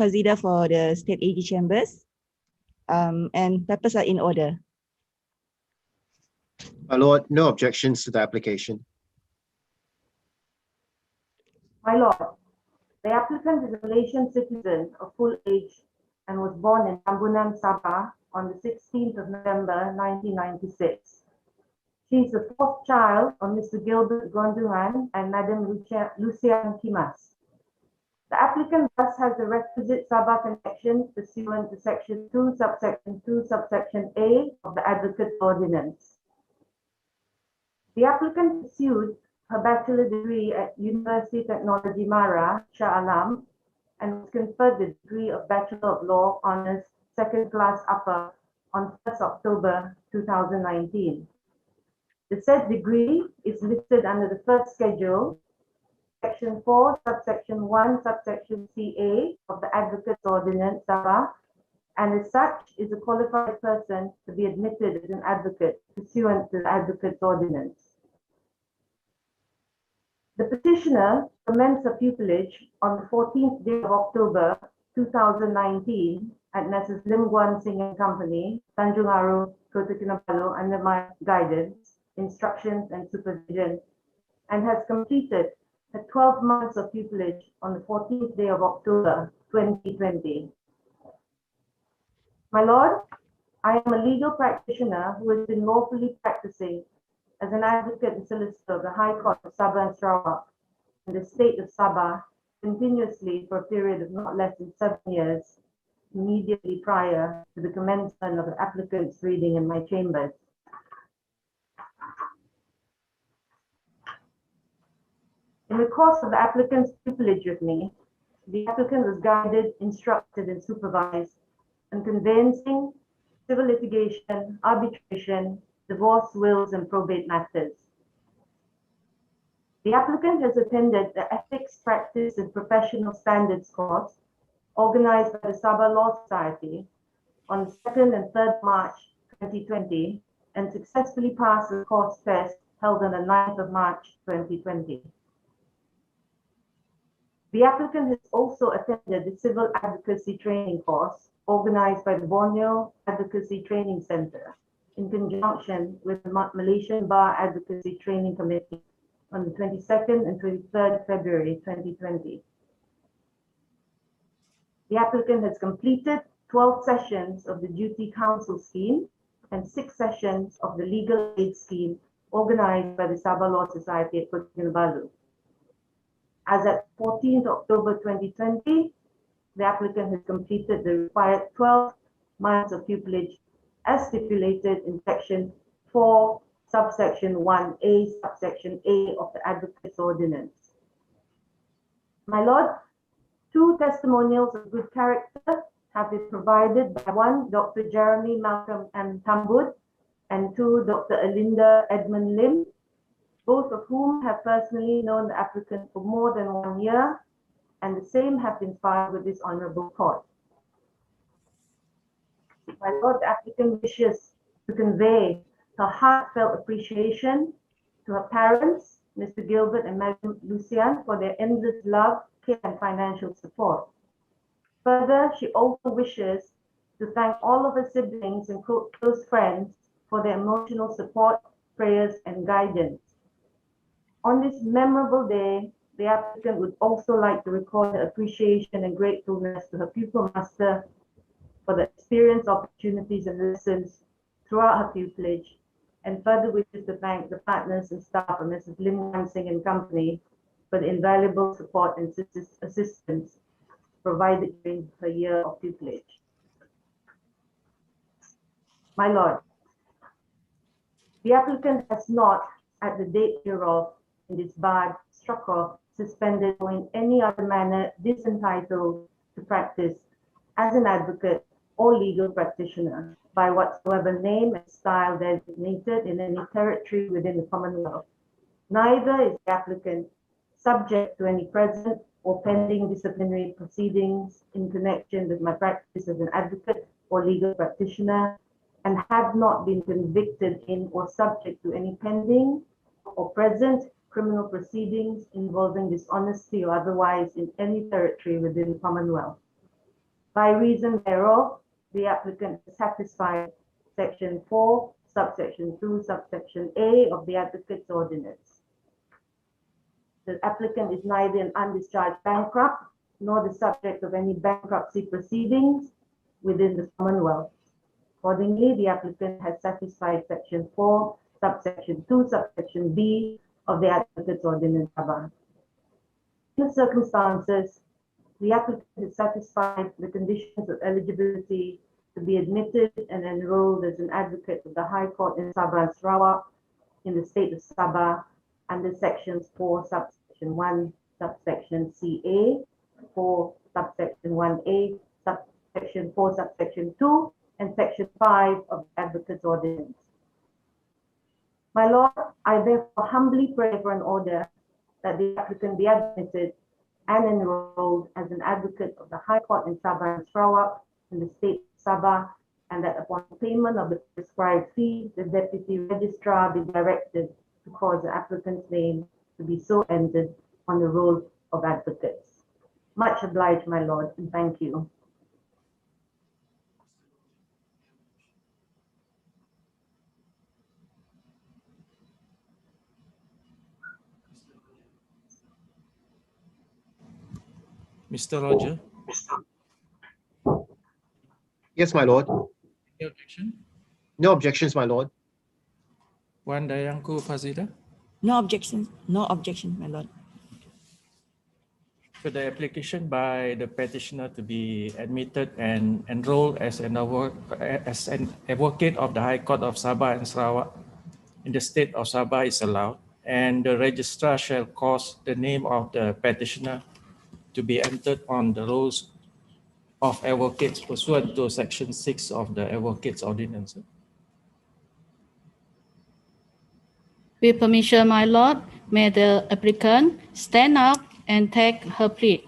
Fazida for the State AG Chambers, and papers are in order. My lord, no objections to the application. My lord, the applicant is a Malaysian citizen of full age and was born in Tambunan, Sabah on the 16th of November 1996. She is the fourth child of Mr. Gilbert Gondungan and Madam Lucian Kimas. The applicant thus has the requisite Sabah connection pursuant to Section 2, Subsection 2, Subsection A of the Advocate's Ordinance. The applicant pursued her bachelor degree at University Technology Mara, Shah Alam, and was conferred the degree of Bachelor of Law Honours Second Class Upper on 1st October 2019. The said degree is listed under the first schedule, Section 4, Subsection 1, Subsection CA of the Advocate's Ordinance, Sabah, and as such is a qualified person to be admitted as an advocate pursuant to the Advocate's Ordinance. The petitioner commenced her pupillage on the 14th day of October 2019 at Messrs. Lim Guan Singh and Company, Tanjung Aru, Kota Kinabalu, under my guidance, instructions and supervision, and has completed her 12 months of pupillage on the 14th day of October 2020. My lord, I am a legal practitioner who has been lawfully practicing as an advocate and solicitor of the High Court of Sabah and Sarawak in the state of Sabah continuously for a period of not less than 7 years, immediately prior to the commencement of the applicant's reading in my chambers. In the course of the applicant's pupillage with me, the applicant was guided, instructed, and supervised on conveyancing, civil litigation, arbitration, divorce, wills, and probate matters. The applicant has attended the Ethics, Practice, and Professional Standards course organized by the Sabah Law Society on the 2nd and 3rd March 2020 and successfully passed the course test held on the 9th of March 2020. The applicant has also attended the Civil Advocacy Training course organized by the Borneo Advocacy Training Center in conjunction with the Malaysian Bar Advocacy Training Committee on the 22nd and 23rd February 2020. The applicant has completed 12 sessions of the Duty Counsel Scheme and 6 sessions of the Legal Aid Scheme organized by the Sabah Law Society at Kota Kinabalu. As at 14th October 2020, the applicant has completed the required 12 months of pupillage as stipulated in Section 4, Subsection 1A, Subsection A of the Advocate's Ordinance. My lord, 2 testimonials of good character have been provided by 1, Dr. Jeremy Malcolm M. Tambud, and 2, Dr. Alinda Edmund Lim, both of whom have personally known the applicant for more than 1 year, and the same have been filed with this honorable court. My lord, the applicant wishes to convey her heartfelt appreciation to her parents, Mr. Gilbert and Madam Lucian, for their endless love, care, and financial support. Further, she also wishes to thank all of her siblings and close friends for their emotional support, prayers, and guidance. On this memorable day, the applicant would also like to record her appreciation and gratefulness to her pupil master for the experience, opportunities, and lessons throughout her pupillage, and further wishes to thank the partners and staff of Mrs. Lim Guan Singh and Company for the invaluable support and assistance provided during her year of pupillage. My lord, the applicant has not, at the date hereof, in this barred, struck off, suspended, or in any other manner disentitled to practice as an advocate or legal practitioner by whatsoever name and style designated in any territory within the Commonwealth. Neither is the applicant subject to any present or pending disciplinary proceedings in connection with my practice as an advocate or legal practitioner, and have not been convicted in or subject to any pending or present criminal proceedings involving dishonesty or otherwise in any territory within the Commonwealth. By reason thereof, the applicant has satisfied section 4, subsection 2, subsection A of the Advocates Ordinance. The applicant is neither an undischarged bankrupt nor the subject of any bankruptcy proceedings within the Commonwealth. Accordingly, the applicant has satisfied section 4, subsection 2, subsection B of the Advocates Ordinance. In the circumstances, the applicant has satisfied the conditions of eligibility to be admitted and enrolled as an advocate of the High Court in Sabah and Sarawak in the state of Sabah under sections 4, subsection 1, subsection CA, 4, subsection 1A, subsection 4, subsection 2, and section 5 of the Advocates Ordinance. My Lord, I therefore humbly pray for an order that the applicant be admitted and enrolled as an advocate of the High Court in Sabah and Sarawak in the state of Sabah, and that upon payment of the prescribed fee, the Deputy Registrar be directed to cause the applicant's name to be so entered on the roll of advocates. Much obliged, my Lord, and thank you. Mr. Roger, Yes, my lord. any objection? No objections, my lord. Wan Dayangku Fazida, No objections. No objection, my lord. for the application by the petitioner to be admitted and enrolled as an advocate of the High Court of Sabah and Sarawak in the state of Sabah is allowed, and the registrar shall cause the name of the petitioner to be entered on the rolls of advocates pursuant to section 6 of the Advocates Ordinance. With permission, my lord, may the applicant stand up and take her plea.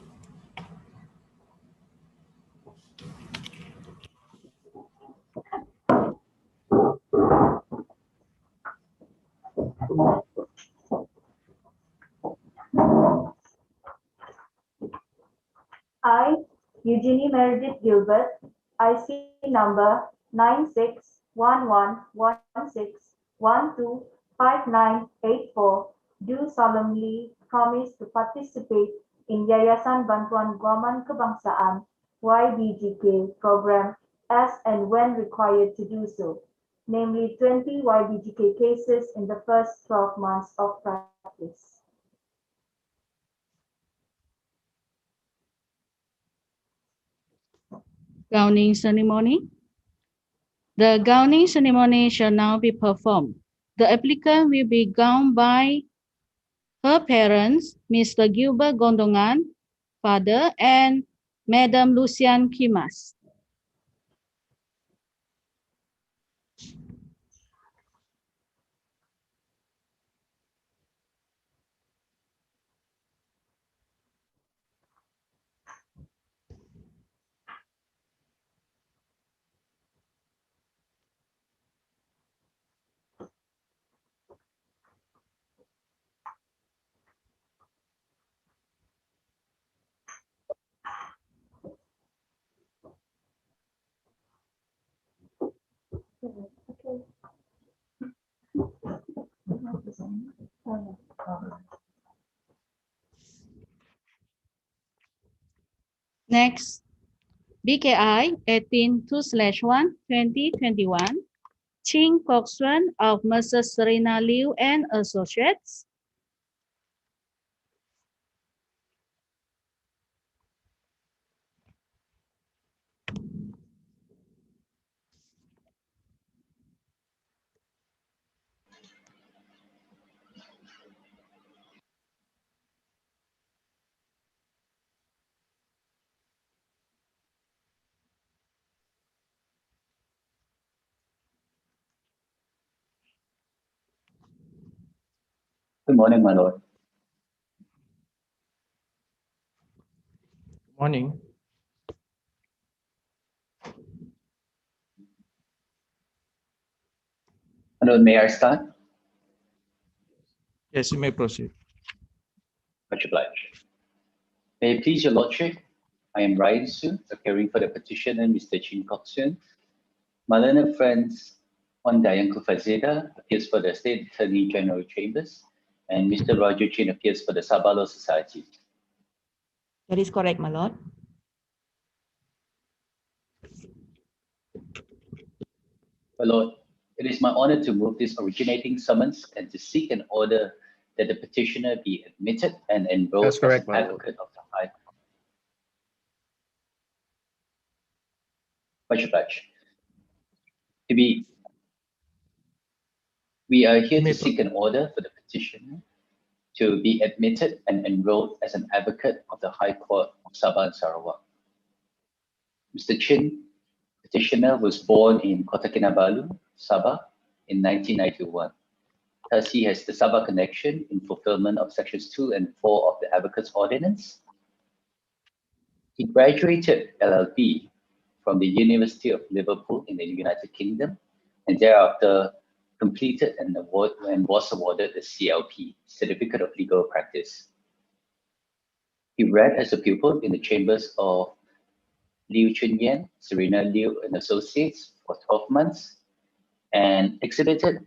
I, Eugenie Meredith Gilbert, IC number 961116125984, do solemnly promise to participate in Yayasan Bantuan Guaman Kebangsaan YBGK program as and when required to do so, namely 20 YBGK cases in the first 12 months of practice. Gowning ceremony. The gowning ceremony shall now be performed. The applicant will be gowned by her parents, Mr. Gilbert Gondongan, father, and Madam Lucian Kimas. Next, BKI 18-2/1/2021, Ching Kok Suan of Mrs. Serena Liu and Associates. Good morning, my lord. Morning. My lord, may I start? Yes, you may proceed. Much obliged. May it please your lordship, I am Yee Soon, appearing for the petitioner, Mr. Chin Kok Soon. My learned friends on Dayanku Fazeda appears for the State Attorney General Chambers, and Mr. Roger Chin appears for the Sabah Law Society. That is correct, my lord. My Lord, it is my honor to move this originating summons and to seek an order that the petitioner be admitted and enrolled That's correct, as my an lord. advocate of the High Court. Much obliged. We are here to seek an order for the petitioner to be admitted and enrolled as an advocate of the High Court of Sabah and Sarawak. Mr. Chin, petitioner, was born in Kota Kinabalu, Sabah in 1991. Thus, he has the Sabah connection in fulfillment of sections 2 and 4 of the Advocates Ordinance. He graduated LLB from the University of Liverpool in the United Kingdom, and thereafter completed and was awarded the CLP, Certificate of Legal Practice. He read as a pupil in the chambers of Liu Chunyan, Serena Liu and Associates for 12 months, and exhibited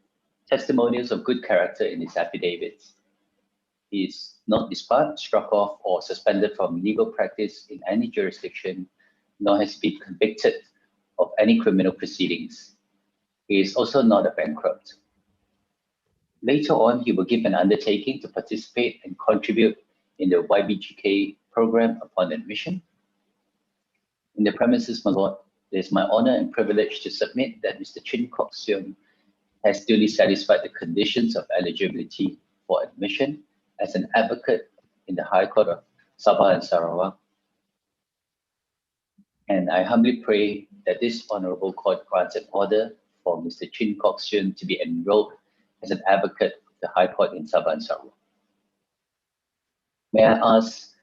testimonials of good character in his affidavits. He is not disbarred, struck off, or suspended from legal practice in any jurisdiction, nor has been convicted of any criminal proceedings. He is also not a bankrupt. Later on, he will give an undertaking to participate and contribute in the YBGK program upon admission. In the premises, my lord, it is my honor and privilege to submit that Mr. Chin Kok Soon has duly satisfied the conditions of eligibility for admission as an advocate in the High Court of Sabah and Sarawak. And I humbly pray that this honorable court grants an order for Mr. Chin Kok Soon to be enrolled as an advocate of the High Court in Sabah and Sarawak. May I ask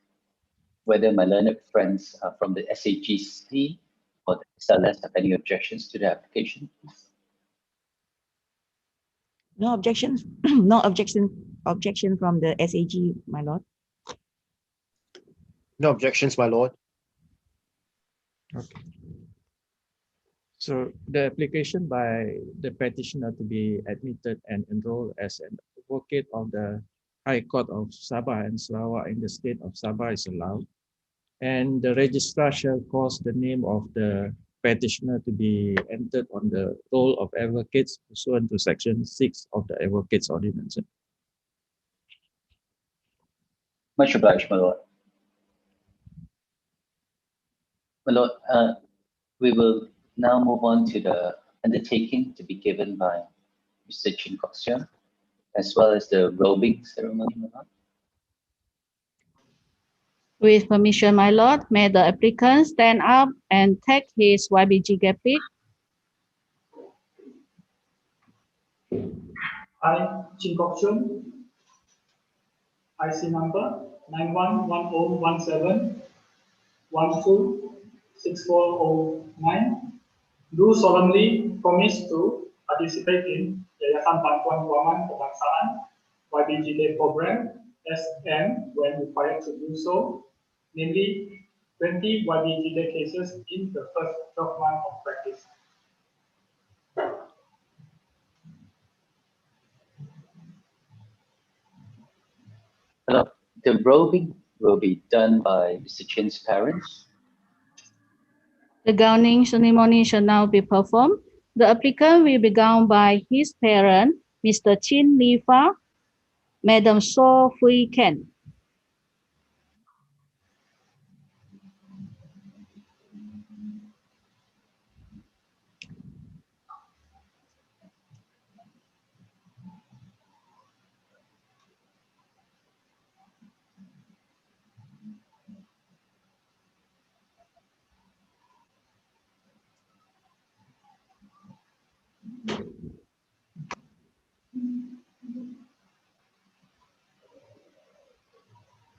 whether my learned friends from the SAGC or the SLS have any objections to the application, please? No objections, no objection from the SAG, my lord. No objections, my lord. Okay. So the application by the petitioner to be admitted and enrolled as an advocate of the High Court of Sabah and Sarawak in the state of Sabah is allowed. And the registrar shall cause the name of the petitioner to be entered on the roll of advocates pursuant to section 6 of the Advocates Ordinance. Much obliged, my lord. My lord, we will now move on to the undertaking to be given by Mr. Chin Kok Soon, as well as the robing ceremony, my lord. With permission, my lord, may the applicant stand up and take his YBGK pick. I, Chin Kok Soon, IC number 911017 126409, do solemnly promise to participate in Yayasan Bantuan Guaman Kebangsaan YBGK program as and when required to do so, namely 20 YBGK cases in the first 12 months of practice. My lord, the robing will be done by Mr. Chin's parents. The gowning ceremony shall now be performed. The applicant will be gowned by his parent, Mr. Chin Yifi, Madam So Fui Ken.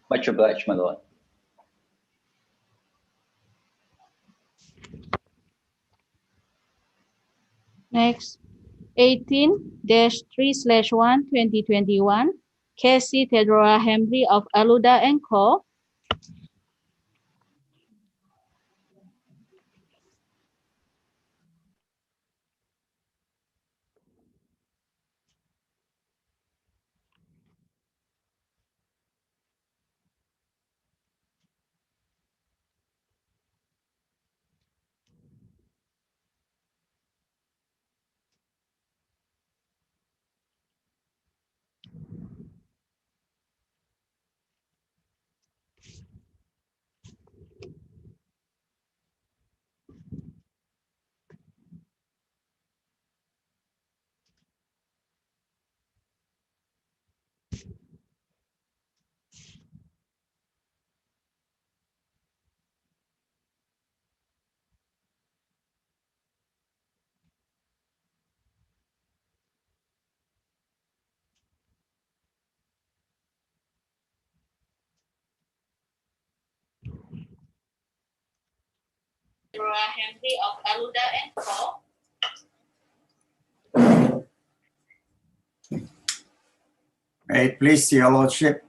Much obliged, my lord. Next, 18-3/1 2021, Casey Theodora Henry of Aluda & Co. Henry of Aluda and Co. May it please your lordship.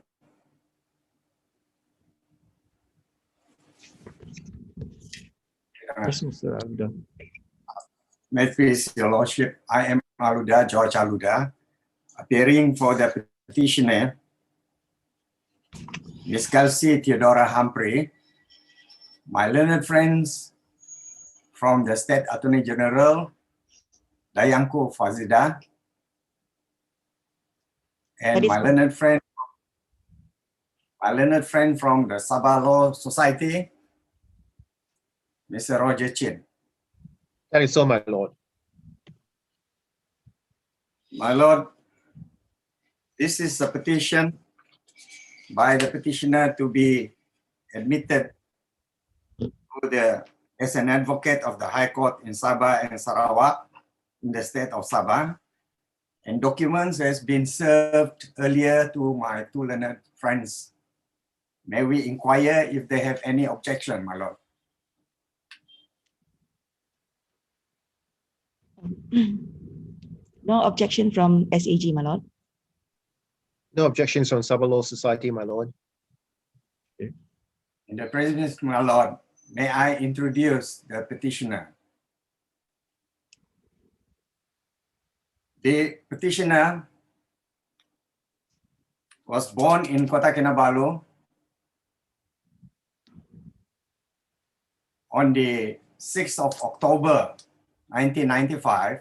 Yes, Mr. Aluda. May it please your lordship. I am Aluda, George Aluda, appearing for the petitioner, Ms. Kelsey Theodora Humphrey, my learned friends from the State Attorney General, Dayanku Fazida, and That is my learned friend from the Sabah Law Society, Mr. Roger Chin. That is so, my lord. My lord, this is a petition by the petitioner to be admitted as an advocate of the High Court in Sabah and Sarawak in the state of Sabah. And documents has been served earlier to my two learned friends. May we inquire if they have any objection, my lord? No objection from SAG, my lord. No objections from Sabah Law Society, my lord. In the presence, my lord, may I introduce the petitioner? The petitioner was born in Kota Kinabalu on the 6th of October, 1995,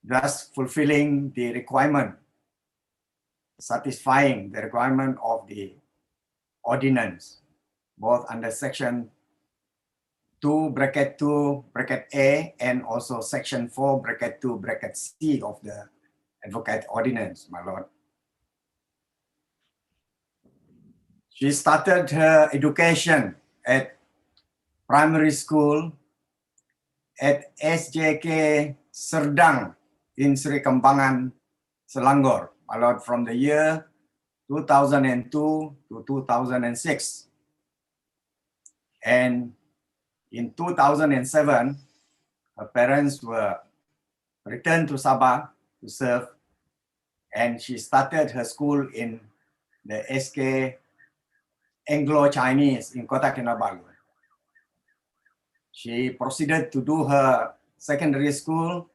thus fulfilling the requirement, satisfying the requirement of the ordinance, both under section 2 bracket 2 bracket A and also section 4 bracket 2 bracket C of the advocate ordinance, my lord. She started her education at primary school at SJK Serdang in Sri Kembangan, Selangor, my lord, from the year 2002 to 2006. And in 2007, her parents were returned to Sabah to serve, and she started her school in the SK Anglo-Chinese in Kota Kinabalu. She proceeded to do her secondary school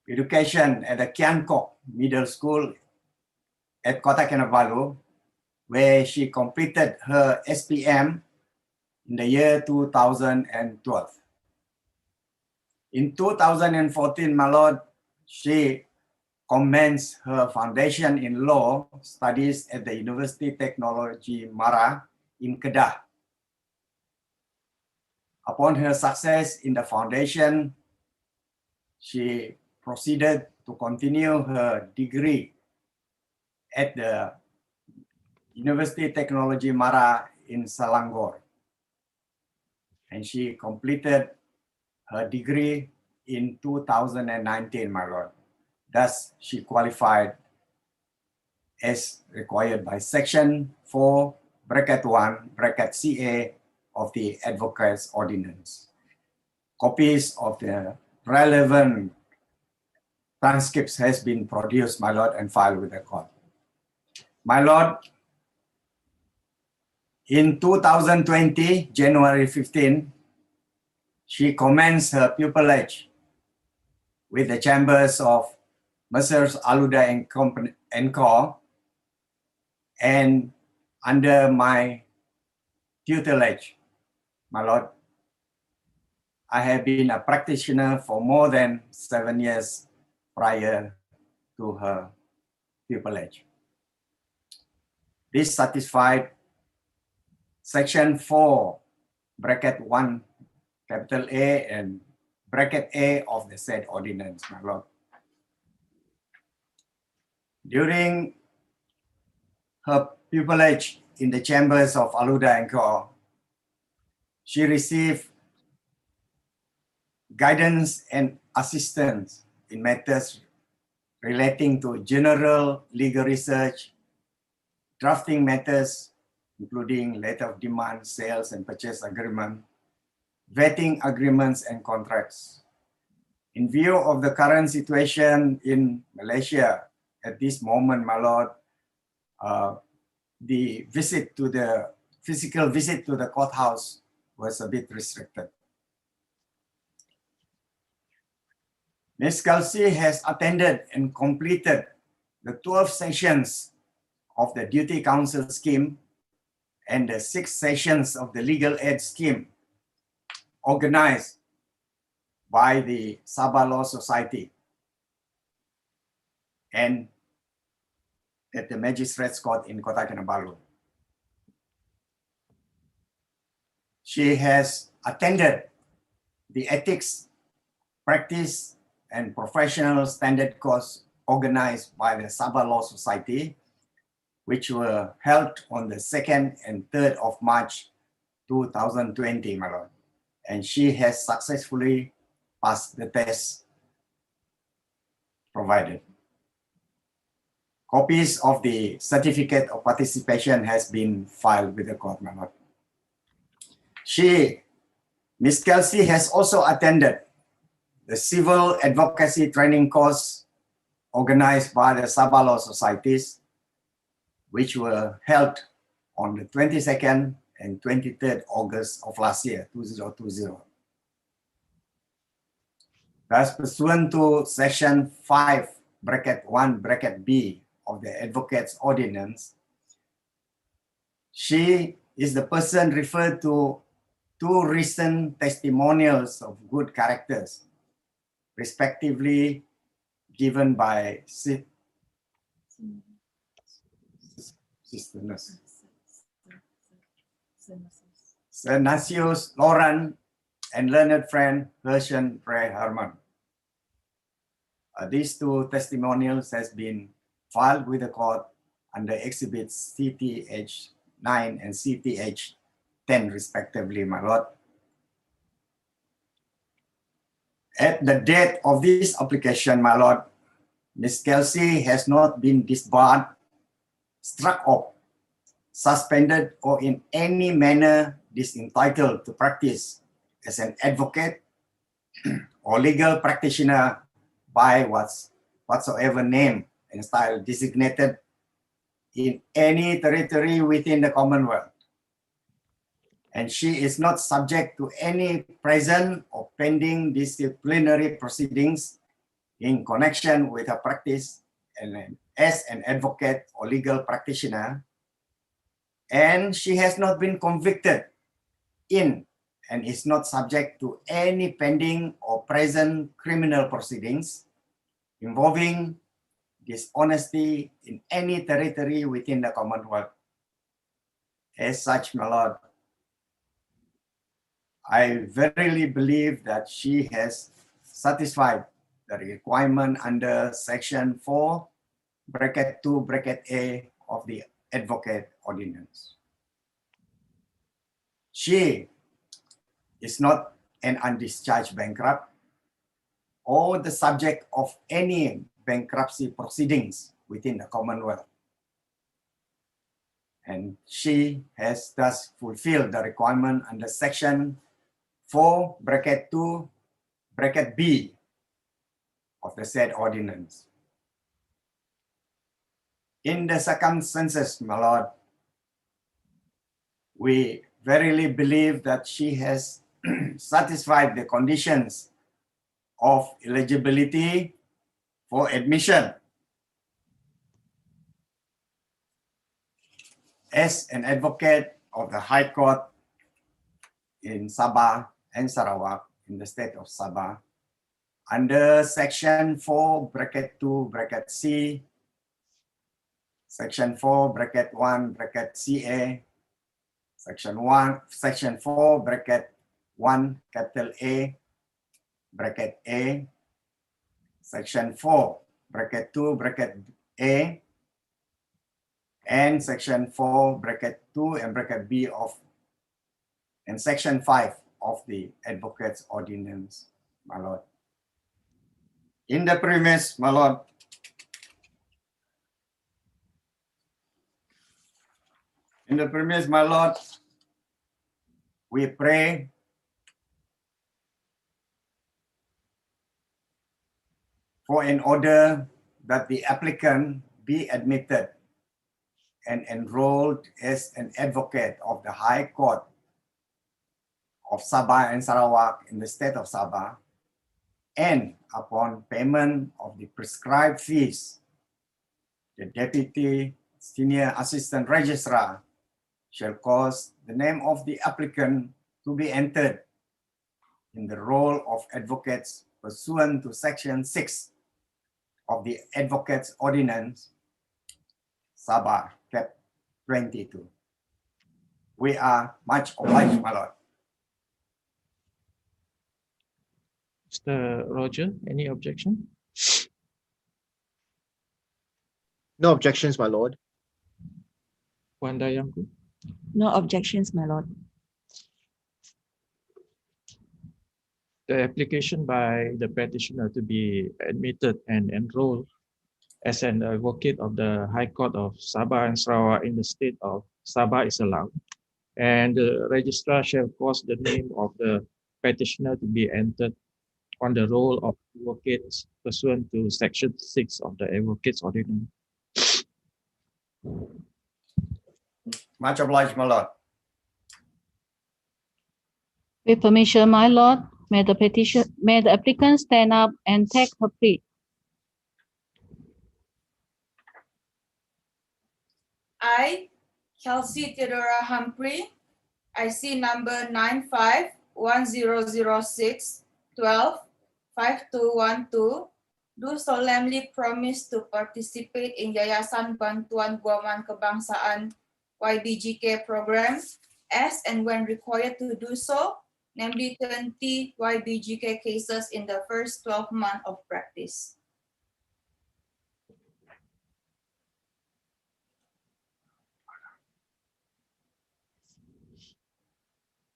education at the Kian Kok Middle School at Kota Kinabalu, where she completed her SPM in the year 2012. In 2014, my lord, she commenced her foundation in law studies at the University Technology Mara in Kedah. Upon her success in the foundation, she proceeded to continue her degree at the University Technology Mara in Selangor. And she completed her degree in 2019, my lord. Thus, she qualified as required by section 4 bracket 1 bracket CA of the Advocates Ordinance. Copies of the relevant transcripts has been produced, my lord, and filed with the court. My lord, in 2020, January 15, she commenced her pupillage with the chambers of Messrs. Aluda and Company and Co. And under my tutelage, my lord, I have been a practitioner for more than 7 years prior to her pupillage. This satisfied section 4 bracket 1 capital A and bracket A of the said ordinance, my lord. During her pupillage in the chambers of Aluda and Co., she received guidance and assistance in matters relating to general legal research, drafting matters, including letter of demand, sales and purchase agreement, vetting agreements and contracts. In view of the current situation in Malaysia at this moment, my lord, the physical visit to the courthouse was a bit restricted. Ms. Kelsey has attended and completed the 12 sessions of the Duty Council scheme and the 6 sessions of the Legal Aid scheme organized by the Sabah Law Society and at the Magistrates Court in Kota Kinabalu. She has attended the Ethics, Practice and Professional Standard course organized by the Sabah Law Society, which were held on the 2nd and 3rd of March 2020, my lord. And she has successfully passed the test provided. Copies of the certificate of participation has been filed with the court, my lord. Ms. Kelsey has also attended the Civil Advocacy Training course organized by the Sabah Law Societies, which were held on the 22nd and 23rd August of last year, 2020. Thus, pursuant to Section 5(1)(b) of the Advocates Ordinance, she is the person referred to 2 recent testimonials of good characters, respectively given by Sister Senasius Lauren and learned friend Herschen Ray Herman. These 2 testimonials has been filed with the court under exhibits CTH 9 and CTH 10 respectively, my lord. At the date of this application, my lord, Ms. Kelsey has not been disbarred, struck off, suspended, or in any manner disentitled to practice as an advocate or legal practitioner by whatsoever name and style designated in any territory within the Commonwealth. And she is not subject to any present or pending disciplinary proceedings in connection with her practice and as an advocate or legal practitioner. And she has not been convicted in and is not subject to any pending or present criminal proceedings involving dishonesty in any territory within the Commonwealth. As such, my lord, I verily believe that she has satisfied the requirement under Section 4(2)(a) of the Advocate Ordinance. She is not an undischarged bankrupt or the subject of any bankruptcy proceedings within the Commonwealth. And she has thus fulfilled the requirement under Section 4(2)(b) of the said ordinance. In the circumstances, my lord, we verily believe that she has satisfied the conditions of eligibility for admission as an advocate of the High Court in Sabah and Sarawak in the state of Sabah under Section 4(2)(c), Section 4(1)(ca), Section 4(1)(a), Section 4(2)(a), and Section 4(2)(b) of and Section 5 of the Advocates Ordinance, my lord. In the premise, my lord, In the premise, my Lord, we pray for an order that the applicant be admitted and enrolled as an advocate of the High Court of Sabah and Sarawak in the state of Sabah, and upon payment of the prescribed fees, the Deputy Senior Assistant Registrar shall cause the name of the applicant to be entered in the roll of advocates pursuant to Section 6 of the Advocates Ordinance, Sabah, Cap 22. We are much obliged, my Lord. Mr. Roger, any objection? No objections, my lord. Wanda Yangku? No objections, my lord. The application by the petitioner to be admitted and enrolled as an advocate of the High Court of Sabah and Sarawak in the state of Sabah is allowed. And the registrar shall cause the name of the petitioner to be entered on the roll of advocates pursuant to Section 6 of the Advocates Ordinance. Much obliged, my Lord. With permission, my Lord, may the applicant stand up and take her plea. I, Kelsey Theodora Humphrey, IC number 951006125212, do solemnly promise to participate in Yayasan Bantuan Guaman Kebangsaan YBGK program as and when required to do so, namely 20 YBGK cases in the first 12 months of practice.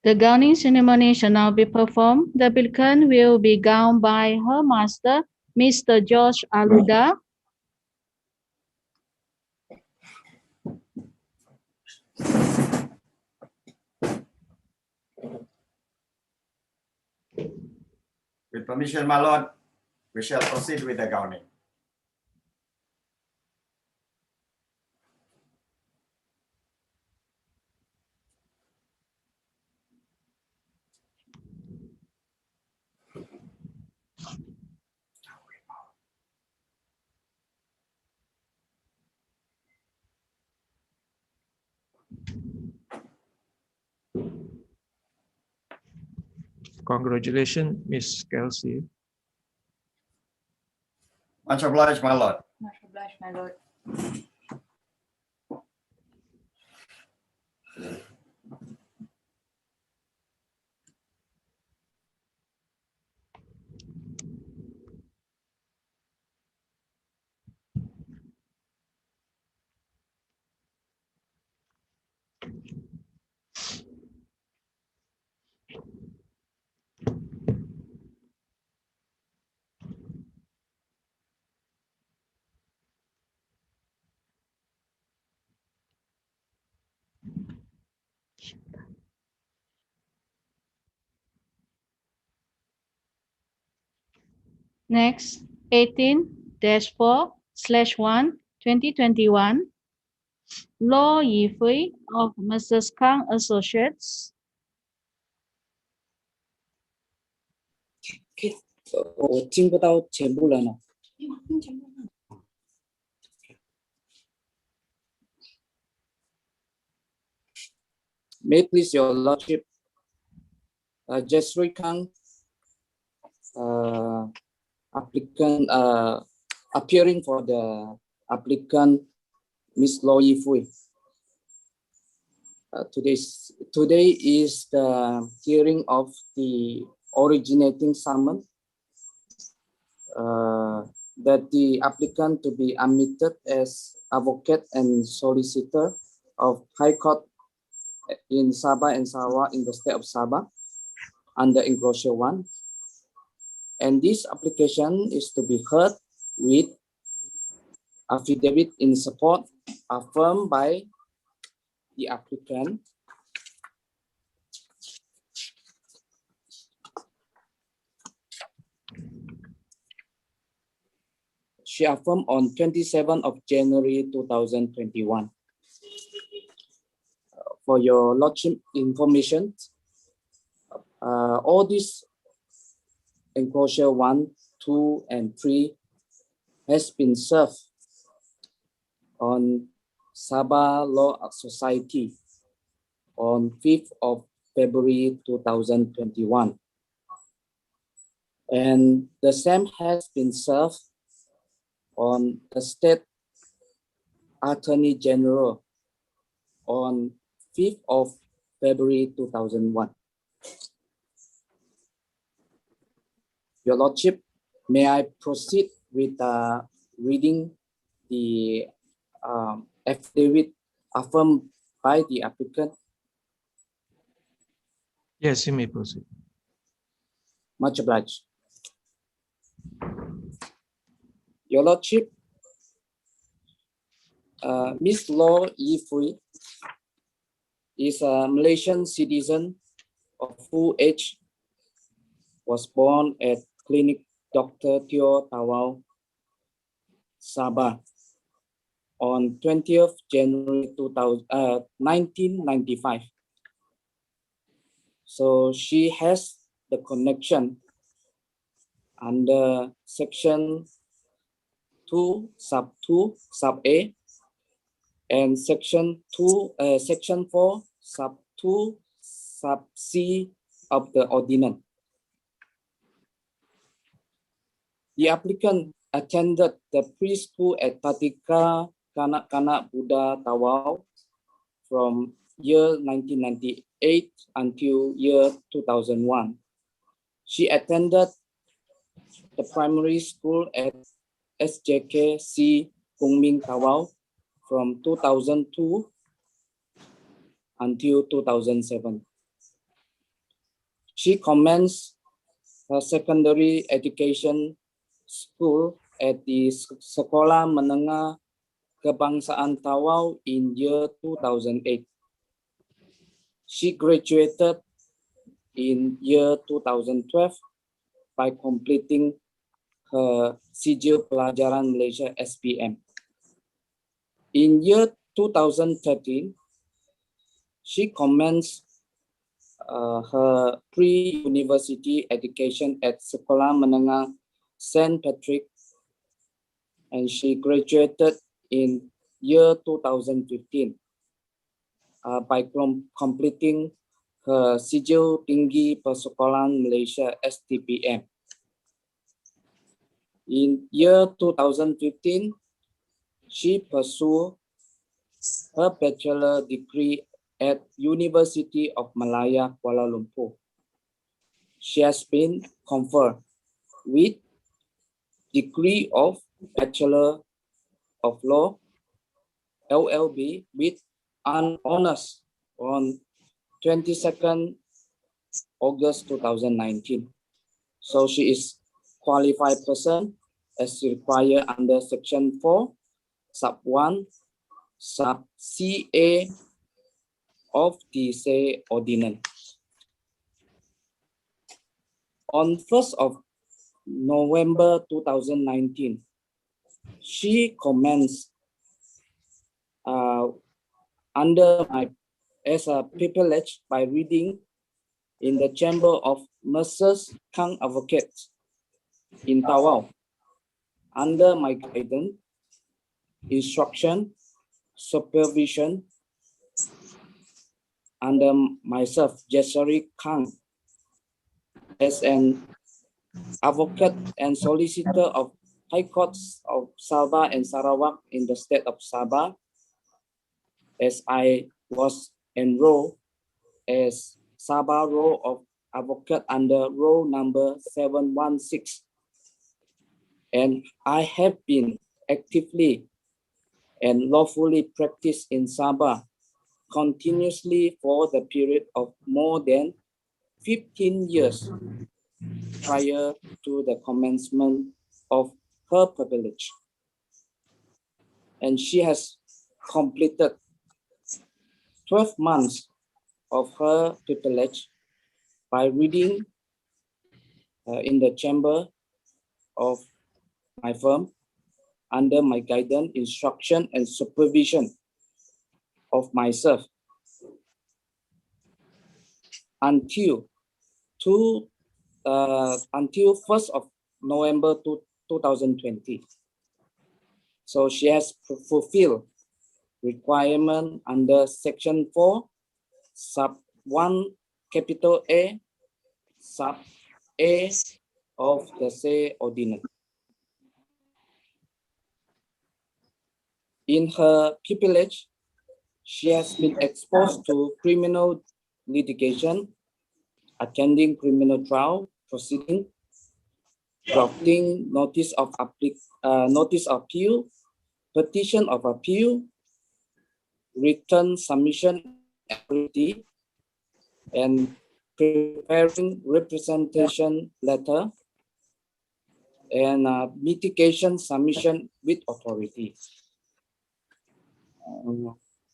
The gowning ceremony shall now be performed. The applicant will be gowned by her master, Mr. George Aluda. With permission, my Lord, we shall proceed with the gowning. Congratulations, Miss Kelsey. Much obliged, my Lord. Much obliged, my lord. Next, 18-4/1/2021, Law Yifi of Mrs. Kang Associates. 我进不到全部人了。May it please your lordship, Jesri Kang, applicant, appearing for the applicant, Miss Lo Yifui. Today is the hearing of the originating summons that the applicant to be admitted as advocate and solicitor of High Court in Sabah and Sarawak in the state of Sabah under enclosure 1. And this application is to be heard with affidavit in support affirmed by the applicant she affirmed on 27th of January 2021. For your lordship information, all these enclosure 1, 2, and 3 has been served on Sabah Law Society on 5th of February 2021. And the same has been served on the State Attorney General on 5th of February 2001. Your Lordship, may I proceed with reading the affidavit affirmed by the applicant? Yes, you may proceed. Much obliged. Your Lordship, Ms. Law Yifi is a Malaysian citizen of full age, was born at Clinic Dr. Teo Tawau, Sabah on 20th January 1995. So she has the connection under section 2 sub 2 sub A and section 4 sub 2 sub C of the ordinance. The applicant attended the preschool at Tatika Kanak-Kanak Buddha Tawau from year 1998 until year 2001. She attended the primary school at SJK C Kungming Tawau from 2002 until 2007. She commenced her secondary education school at the Sekolah Menengah Kebangsaan Tawau in year 2008. She graduated in year 2012 by completing her Sijil Pelajaran Malaysia SPM. In year 2013, she commenced her pre-university education at Sekolah Menengah St. Patrick, and she graduated in year 2015 by completing her Sijil Tinggi Persekolahan Malaysia STPM. In year 2015, she pursued her bachelor degree at University of Malaya, Kuala Lumpur. She has been conferred with degree of Bachelor of Law, LLB, with honors on 22nd August 2019. So she is qualified person as required under section 4 sub 1 sub CA of the say ordinance. On 1st of November 2019, she commenced under my as a privilege by reading in the chamber of Mercers Kang Advocates in Tawau under my guidance, instruction, supervision, under myself, Jesari Kang, as an advocate and solicitor of High Courts of Sabah and Sarawak in the state of Sabah, as I was enrolled as Sabah Row of Advocate under row number 716. And I have been actively and lawfully practiced in Sabah continuously for the period of more than 15 years prior to the commencement of her privilege. And she has completed 12 months of her tutelage by reading in the chamber of my firm under my guidance, instruction, and supervision of myself until 1st of November 2020. So she has fulfilled requirement under Section 4, Sub 1, capital A, Sub A of the said ordinance. In her pupillage, she has been exposed to criminal litigation, attending criminal trial proceeding, drafting notice of appeal, petition of appeal, written submission authority, and preparing representation letter and mitigation submission with authority.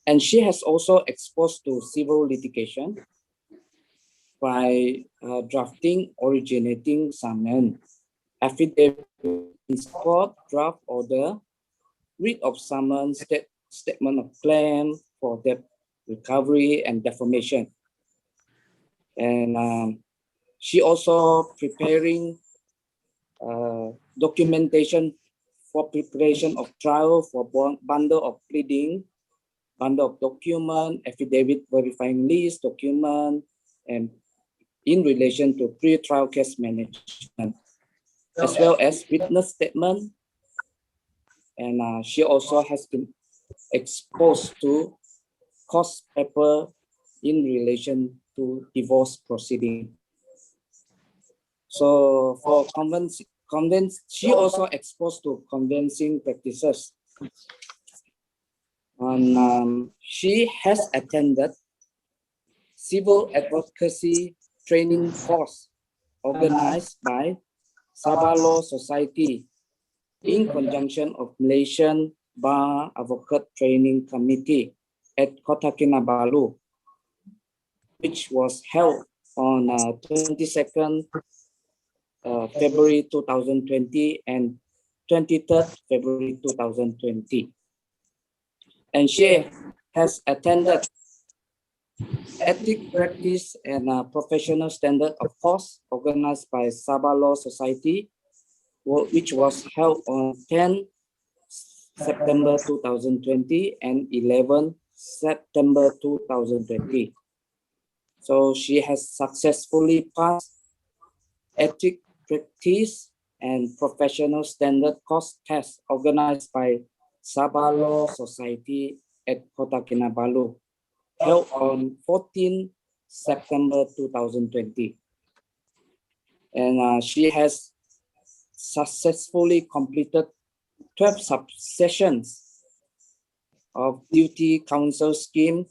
And she has also exposed to civil litigation by drafting, originating summons, affidavit in support, draft order, writ of summons, statement of claim for debt recovery and defamation. And she also preparing documentation for preparation of trial for bundle of pleading, bundle of document, affidavit verifying list document, and in relation to pre-trial case management, as well as witness statement. And she also has been exposed to cost paper in relation to divorce proceeding. So for she also exposed to convincing practices. And she has attended civil advocacy training course organized by Sabah Law Society in conjunction of Malaysian Bar Advocate Training Committee at Kota Kinabalu, which was held on 22nd February 2020 and 23rd February 2020. And she has attended ethic practice and professional standard of course organized by Sabah Law Society, which was held on 10 September 2020 and 11 September 2020. So she has successfully passed ethic practice and professional standard course test organized by Sabah Law Society at Kota Kinabalu, held on 14 September 2020. And she has successfully completed 12 subsessions of duty counsel scheme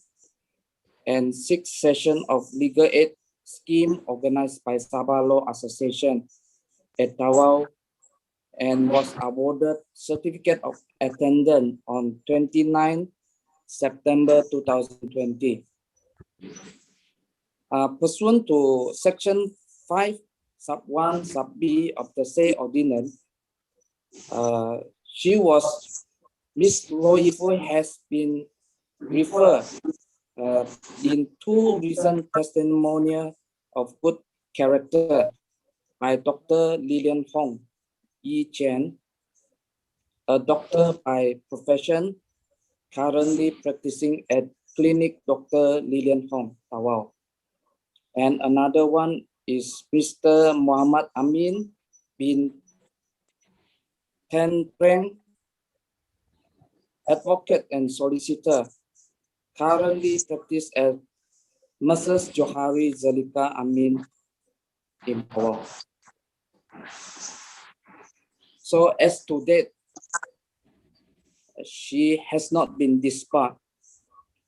and 6 sessions of legal aid scheme organized by Sabah Law Association at Tawau, and was awarded certificate of attendance on 29 September 2020. Pursuant to Section 5, Sub 1, Sub B of the said ordinance, Ms. Yifi has been referred in 2 recent testimonials of good character by Dr. Lilian Hong, Yi Chen, a doctor by profession, currently practicing at Clinic Dr. Lilian Hong, Tawau. And another one is Mr. Muhammad Amin bin Tan Preng, advocate and solicitor, currently practice at Mrs. Johari Zalika Amin in Tawau. So as to date, she has not been disbarred,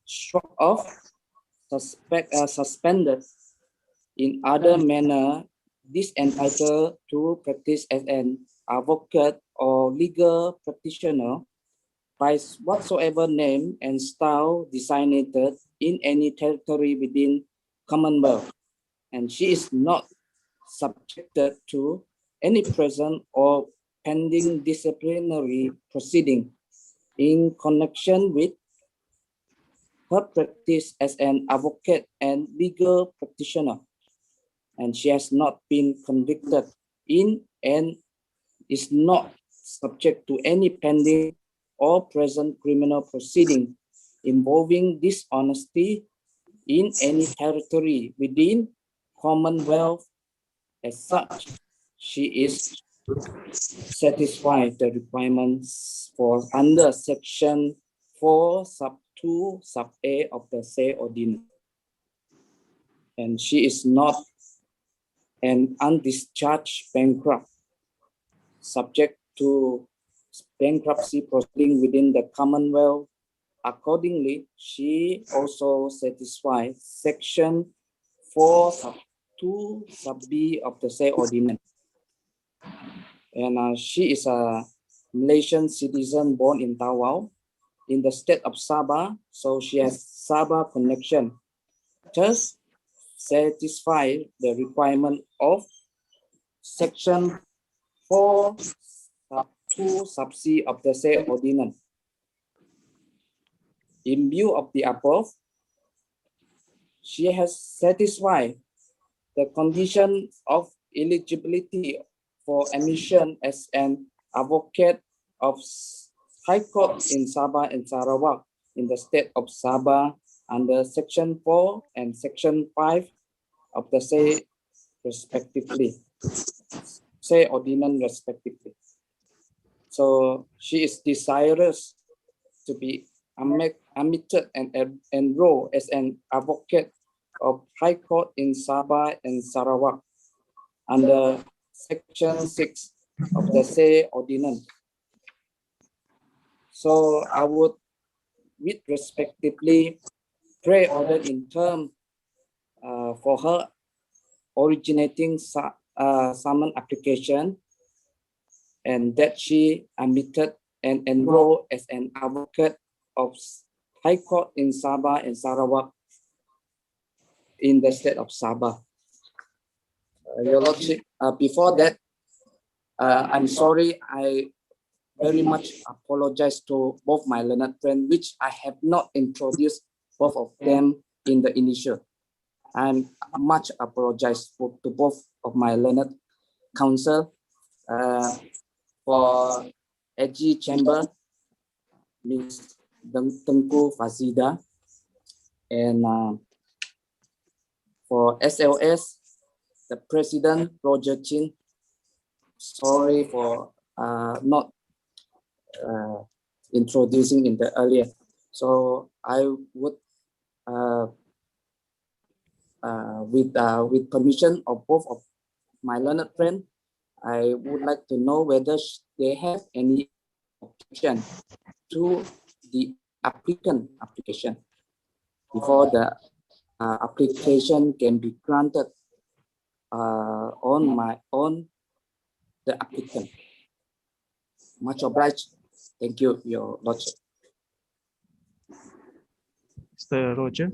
struck off, suspended, in other manner disentitled to practice as an advocate or legal practitioner, by whatsoever name and style designated in any territory within Commonwealth, and she is not subjected to any present or pending disciplinary proceeding in connection with her practice as an advocate and legal practitioner, and she has not been convicted in and is not subject to any pending or present criminal proceeding involving dishonesty in any territory within Commonwealth. As such, she is satisfied the requirements for under Section 4 sub 2 sub A of the said ordinance, and she is not an undischarged bankrupt subject to bankruptcy proceeding within the Commonwealth. Accordingly, she also satisfies Section 4 sub 2 sub B of the said ordinance. And she is a Malaysian citizen born in Tawau in the state of Sabah, so she has Sabah connection. Thus, satisfy the requirement of Section 4 sub 2 sub C of the said ordinance. In view of the above, she has satisfied the condition of eligibility for admission as an advocate of High Court in Sabah and Sarawak in the state of Sabah under Section 4 and Section 5 of the say respectively, say ordinance respectively. So she is desirous to be admitted and enrolled as an advocate of High Court in Sabah and Sarawak under Section 6 of the say ordinance. So I would with respectively pray order in term for her originating summon application, and that she admitted and enrolled as an advocate of High Court in Sabah and Sarawak in the state of Sabah. Your Lordship, before that, I'm sorry, I very much apologize to both my learned friends, which I have not introduced both of them in the initial. I'm much apologize to both of my learned counsel for AG Chamber, Ms. Tengku Fazida, and for SLS, the President Roger Chin. Sorry for not introducing in the earlier. So I would, with permission of both of my learned friend, I would like to know whether they have any objection to the applicant application before the application can be granted on the applicant. Much obliged. Thank you, Your Lordship. Mr. Roger?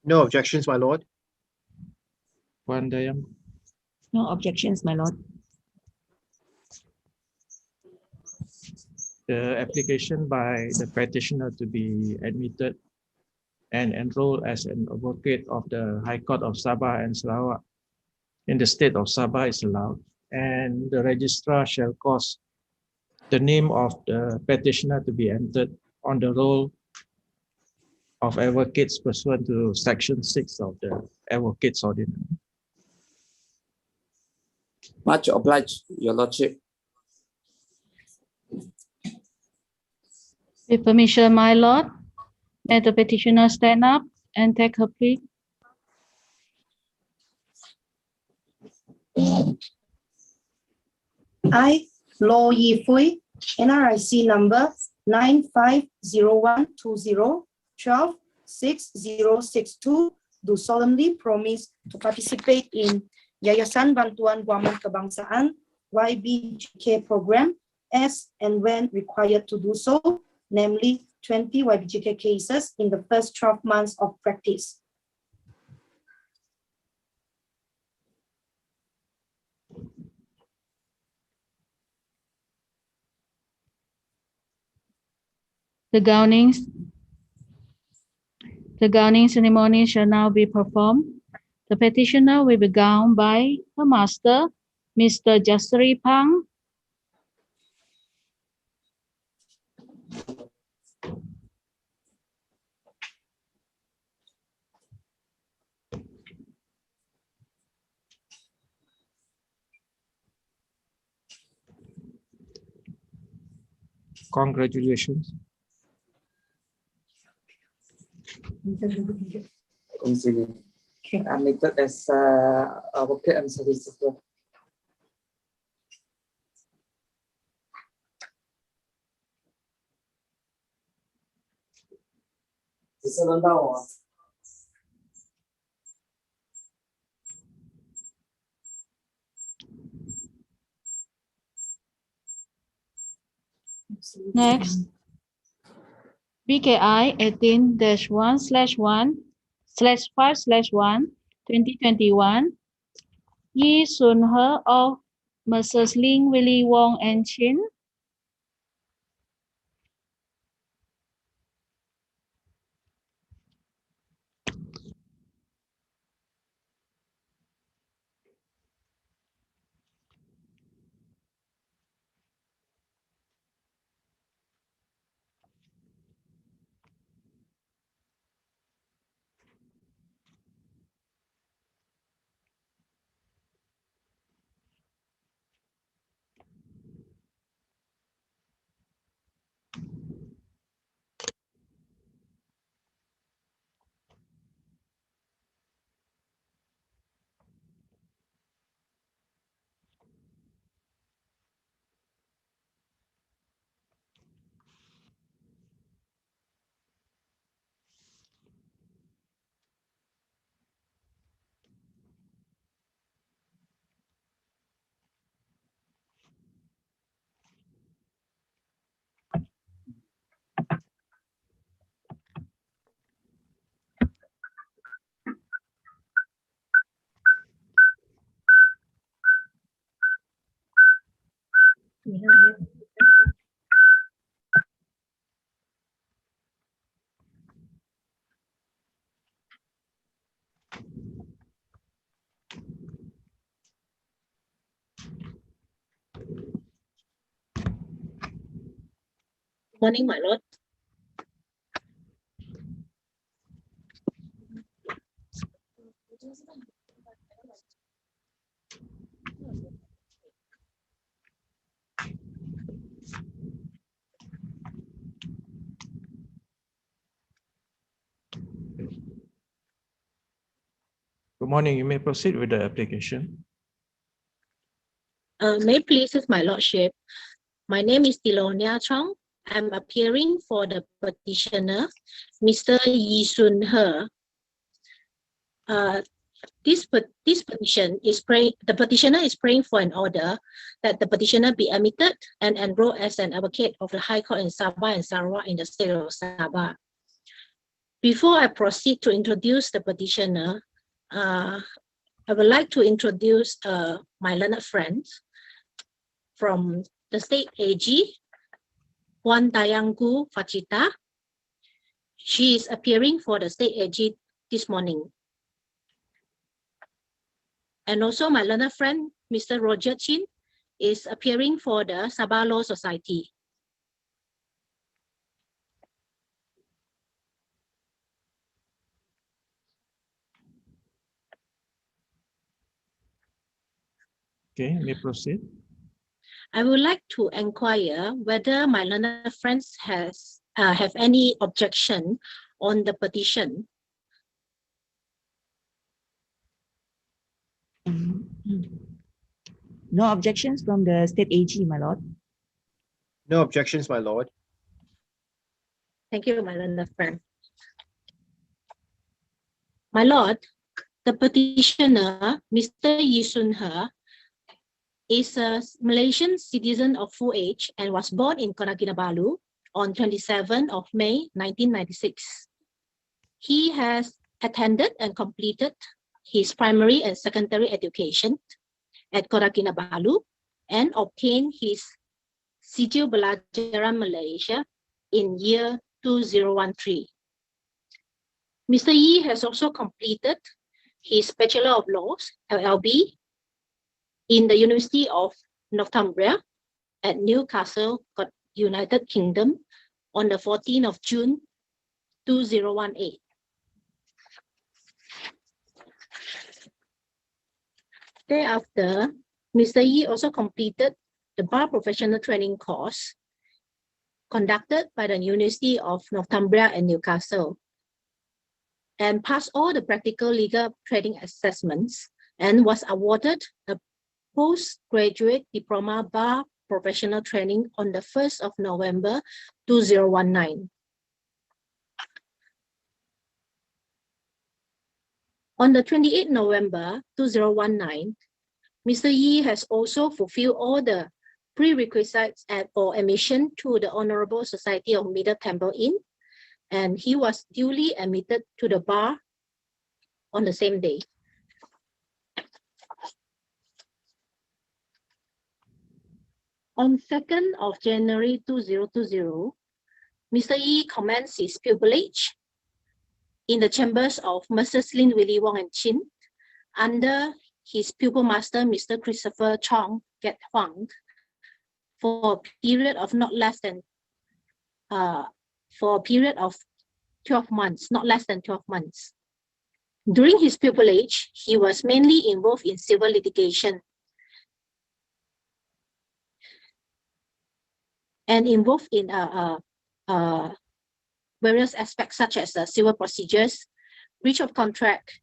No objections, my lord. Puan Dayang? No objections, my lord. The application by the petitioner to be admitted and enrolled as an advocate of the High Court of Sabah and Sarawak in the state of Sabah is allowed, and the registrar shall cause the name of the petitioner to be entered on the roll of advocates pursuant to Section 6 of the Advocates Ordinance. Much obliged, Your Lordship. With permission, my lord, may the petitioner stand up and take her plea. I, Law Yifi, NRIC number 950120126062, do solemnly promise to participate in Yayasan Bantuan Guaman Kebangsaan YBGK program as and when required to do so, namely 20 YBGK cases in the first 12 months of practice. The gowning ceremony shall now be performed. The petitioner will be gowned by her master, Mr. Jasri Pang. Congratulations. Admitted as advocate and solicitor. Next, BKI 18-1/1/5/1 Yee Soon of Messrs. Ling, Willie, Wong, and Chin. Morning, my lord. Good morning. You may proceed with the application. May it please my lordship. My name is Tilonia Chong. I'm appearing for the petitioner, Mr. Yee Soon. This petition is the petitioner is praying for an order that the petitioner be admitted and enrolled as an advocate of the High Court in Sabah and Sarawak in the state of Sabah. Before I proceed to introduce the petitioner, I would like to introduce my learned friend from the state AG, Wan Dayanggu Fachita. She is appearing for the state AG this morning. And also my learned friend, Mr. Roger Chin, is appearing for the Sabah Law Society. Okay, you may proceed. I would like to inquire whether my learned friends have any objection on the petition. No objections from the state AG, my lord. No objections, my lord. Thank you, my learned friend. My lord, the petitioner, Mr. Yee Soon, is a Malaysian citizen of full age and was born in Kota Kinabalu on 27 of May 1996. He has attended and completed his primary and secondary education at Kota Kinabalu and obtained his Sijil Belajaran Malaysia in year 2013. Mr. Yee has also completed his Bachelor of Laws, LLB, in the University of Northumbria at Newcastle, United Kingdom on the 14th of June 2018. Thereafter, Mr. Yee also completed the bar professional training course conducted by the University of Northumbria and Newcastle and passed all the practical legal training assessments and was awarded a postgraduate diploma bar professional training on the 1st of November 2019. On the 28th November 2019, Mr. Yee has also fulfilled all the prerequisites for admission to the Honorable Society of Middle Temple Inn, and he was duly admitted to the bar on the same day. On 2nd of January 2020, Mr. Yee commenced his pupillage in the chambers of Messrs. Lin Willie Wong and Chin under his pupil master, Mr. Christopher Chong Get Huang, for a period of not less than 12 months, not less than 12 months. During his pupillage, he was mainly involved in civil litigation and involved in various aspects such as civil procedures, breach of contract,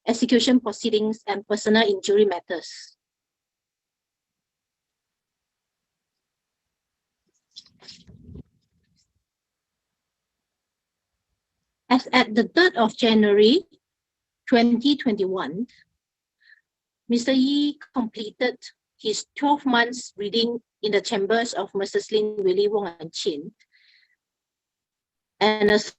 execution proceedings, and personal injury matters. As at the 3rd of January 2021, Mr. Yee completed his 12 months reading in the chambers of Messrs. Lin Willie Wong and Chin, and as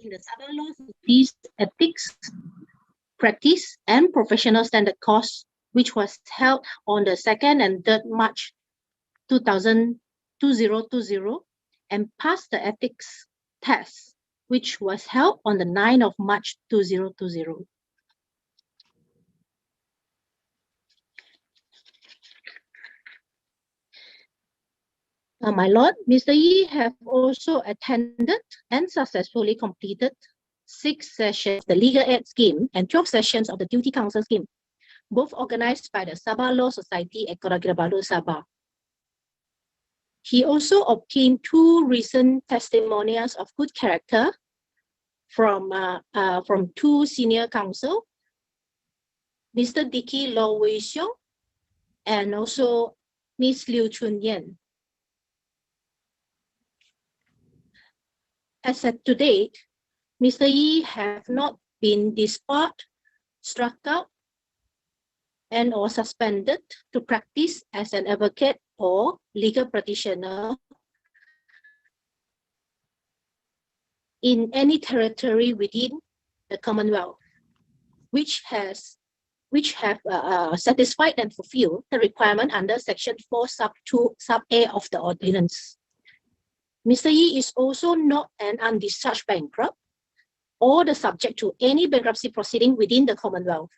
in the Sabah Law Society's Ethics, Practice, and Professional Standard course, which was held on the 2nd and 3rd March 2020, and passed the ethics test, which was held on the 9th of March 2020. My Lord, Mr. Yee have also attended and successfully completed 6 sessions of the Legal Aid Scheme and 12 sessions of the Duty Counsel Scheme, both organized by the Sabah Law Society at Kota Kinabalu, Sabah. He also obtained 2 recent testimonials of good character from 2 senior counsel, Mr. Dicky Law Wei Xiong and also Ms. Liu Chun Yen. As at to date, Mr. Yee have not been disbarred, struck out, and or suspended to practice as an advocate or legal practitioner in any territory within the Commonwealth, which have satisfied and fulfilled the requirement under Section 4 Sub 2 Sub A of the Ordinance. Mr. Yee is also not an undischarged bankrupt or the subject to any bankruptcy proceeding within the Commonwealth.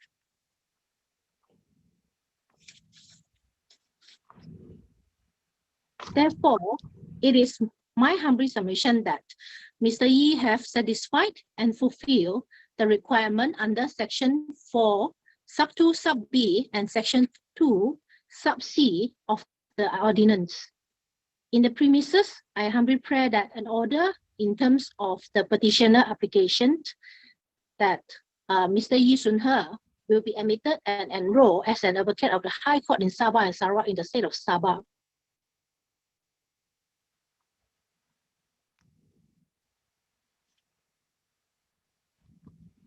Therefore, it is my humble submission that Mr. Yee have satisfied and fulfilled the requirement under Section 4 Sub 2 Sub B and Section 2, sub C of the ordinance. In the premises, I humbly pray that an order in terms of the petitioner application that Mr. Yee Soon will be admitted and enrolled as an advocate of the High Court in Sabah and Sarawak in the state of Sabah.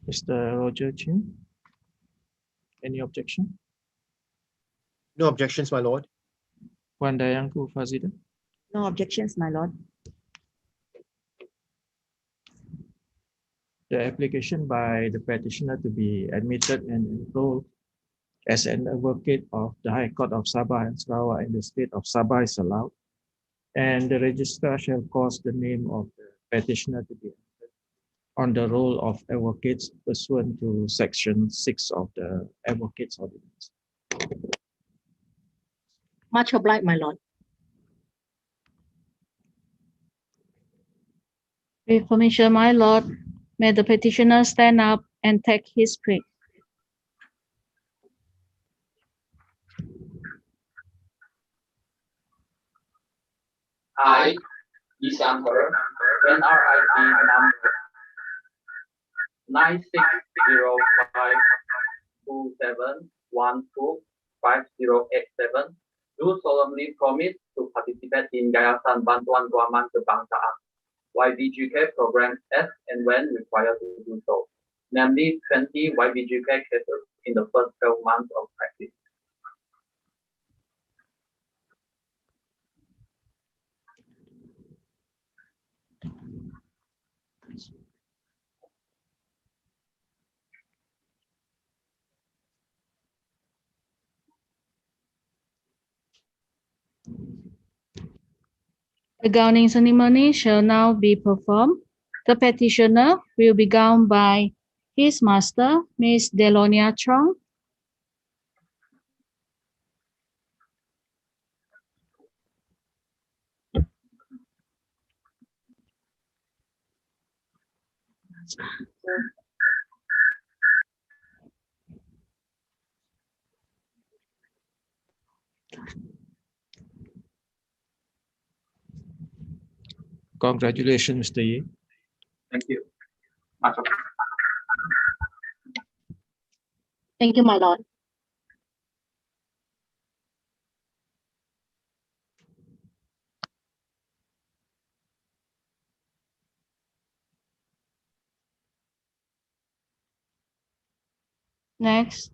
Mr. Roger Chin, any objection? No objections, my lord. Puan Dayangku Fazida, No objections, my lord. the application by the petitioner to be admitted and enrolled as an advocate of the High Court of Sabah and Sarawak in the state of Sabah is allowed, and the registrar shall cause the name of the petitioner to be entered on the roll of advocates pursuant to Section 6 of the Advocates Ordinance. Much obliged, my lord. With permission, my lord, may the petitioner stand up and take his seat. I, Yee Soon, NRIC number 960527125087, do solemnly promise to participate in Yayasan Bantuan Guaman Kebangsaan YBGK program as and when required to do so, namely 20 YBGK cases in the first 12 months of practice. The gowning ceremony shall now be performed. The petitioner will be gowned by his master, Miss Delonia Trong. Congratulations, Mr. Yee. Thank you. Much obliged. Thank you, my lord. Next,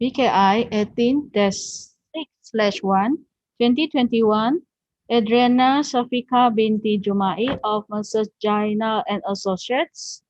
BKI 18-6/1, 2021, Adriana Safika binti Jumai of Messrs. Jainal and Associates.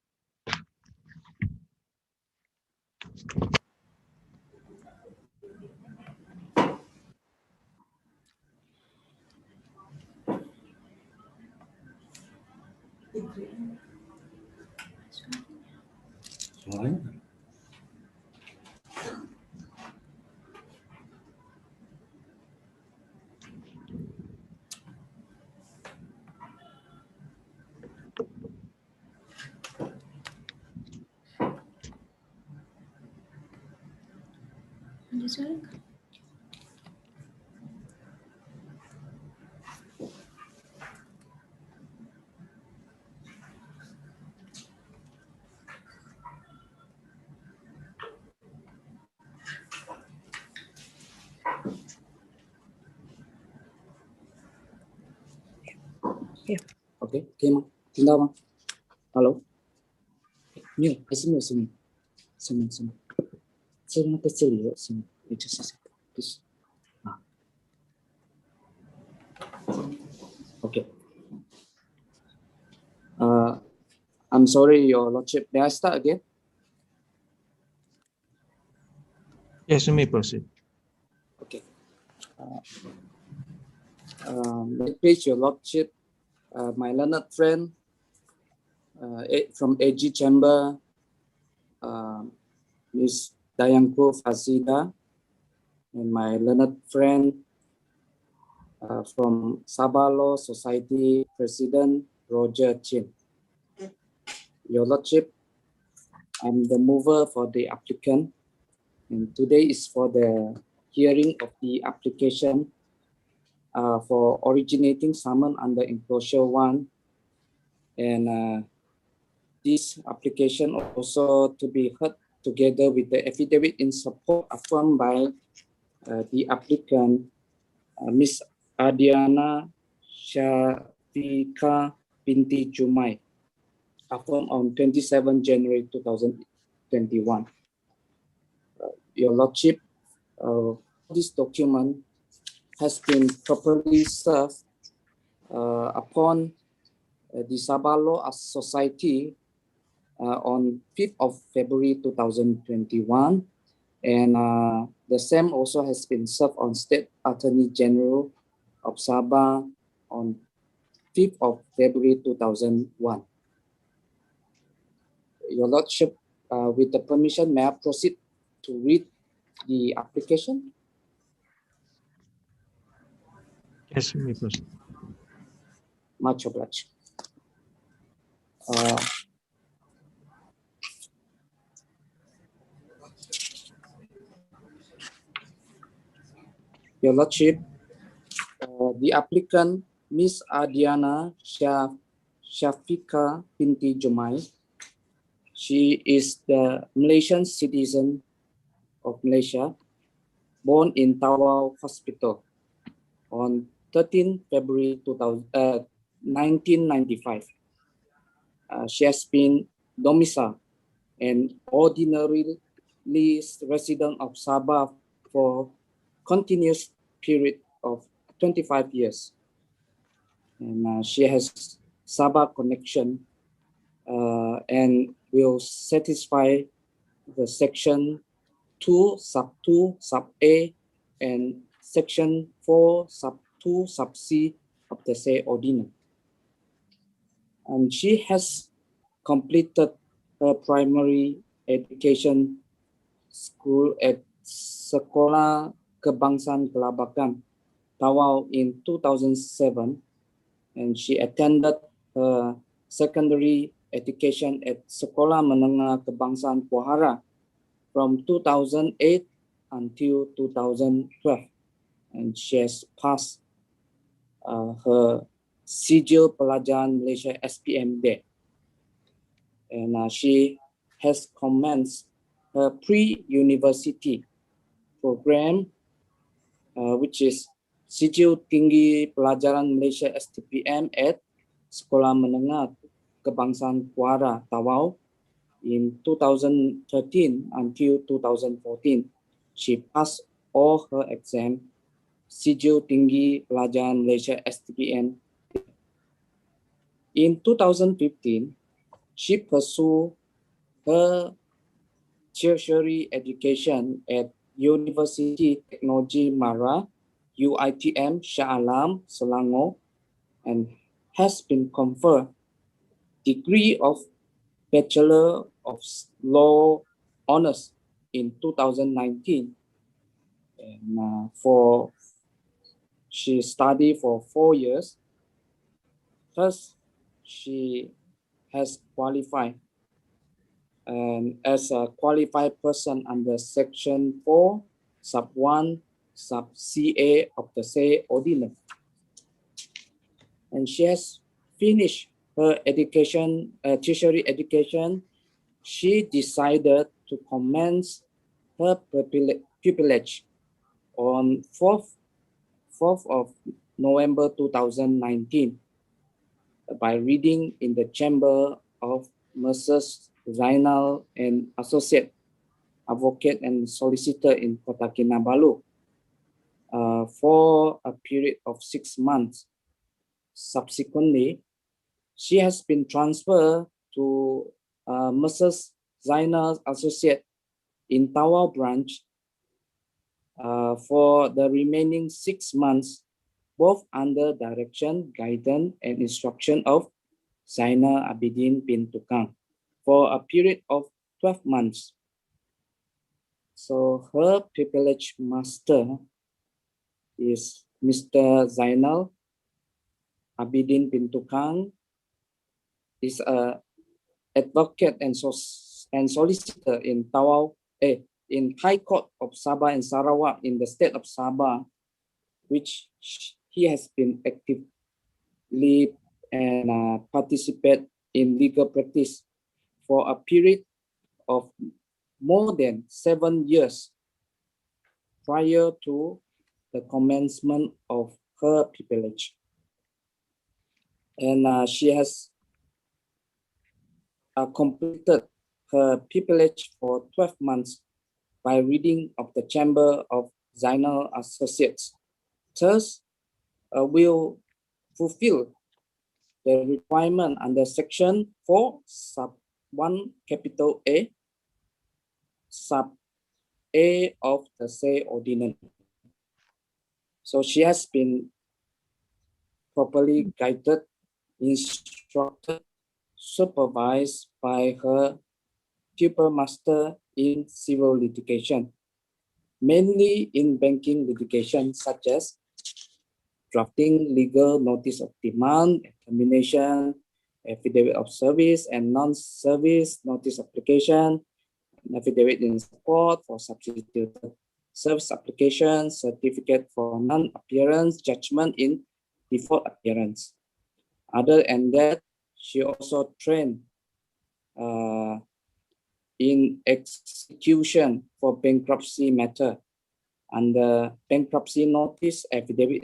Okay, okay, ma.听到吗 ？Hello， 没有，还是没有声音，声音，是那个这里的声音，也就是就是啊。Okay. I'm sorry, Your Lordship. May I start again? Yes, you may proceed. Okay. Please, Your Lordship, my learned friend from AG Chamber, Ms. Dayangku Fazida, and my learned friend from Sabah Law Society President Roger Chin. Your Lordship, I'm the mover for the applicant, and today is for the hearing of the application for originating summon under enclosure 1, and this application also to be heard together with the affidavit in support affirmed by the applicant, Ms. Adriana Shafika Binti Jumai, affirmed on 27 January 2021. Your Lordship, this document has been properly served upon the Sabah Law Society on 5th of February 2021, and the same also has been served on State Attorney General of Sabah on 5th of February 2001. Your Lordship, with the permission, may I proceed to read the application? Yes, you may proceed. Much obliged. Your Lordship, the applicant, Ms. Adriana Shafika Binti Jumai, she is the Malaysian citizen of Malaysia, born in Tawau Hospital on 13 February 1995. She has been domiciled and ordinarily resident of Sabah for continuous period of 25 years. And she has Sabah connection and will satisfy the section 2 sub 2 sub A and section 4 sub 2 sub C of the say ordinance. And she has completed her primary education school at Sekolah Kebangsaan Kelabakan, Tawau in 2007, and she attended her secondary education at Sekolah Menengah Kebangsaan Pohara from 2008 until 2012, and she has passed her Sijil Pelajaran Malaysia SPM there. And she has commenced her pre-university program, which is Sijil Tinggi Pelajaran Malaysia STPM at Sekolah Menengah Kebangsaan Pohara, Tawau in 2013 until 2014. She passed all her exams, Sijil Tinggi Pelajaran Malaysia STPM. In 2015, she pursued her tertiary education at University Technology Mara, UITM Shah Alam, Selangor, and has been conferred degree of Bachelor of Law Honors in 2019. And she studied for 4 years. First, she has qualified as a qualified person under section 4 sub 1 sub CA of the say ordinance, and she has finished her education, tertiary education. She decided to commence her pupillage on 4th of November 2019 by reading in the chamber of Messrs. Zainal and Associate, Advocate and Solicitor in Kota Kinabalu for a period of 6 months. Subsequently, she has been transferred to Messrs. Zainal Associate in Tawau branch for the remaining 6 months, both under direction, guidance, and instruction of Zainal Abidin bin Tukang for a period of 12 months. So her pupillage master is Mr. Zainal Abidin bin Tukang, is a advocate and solicitor in Tawau, in High Court of Sabah and Sarawak in the state of Sabah, which he has been actively and participate in legal practice for a period of more than 7 years prior to the commencement of her pupillage. And she has completed her pupillage for 12 months by reading of the Chamber of Zainal Associates. Thus, will fulfill the requirement under Section 4, Sub 1, capital A, Sub A of the say ordinance. So she has been properly guided, instructed, supervised by her pupil master in civil litigation, mainly in banking litigation such as drafting legal notice of demand, termination, affidavit of service and non-service notice application, affidavit in support for substituted service application, certificate for non-appearance, judgment in default appearance. Other than that, she also trained in execution for bankruptcy matter under bankruptcy notice, affidavit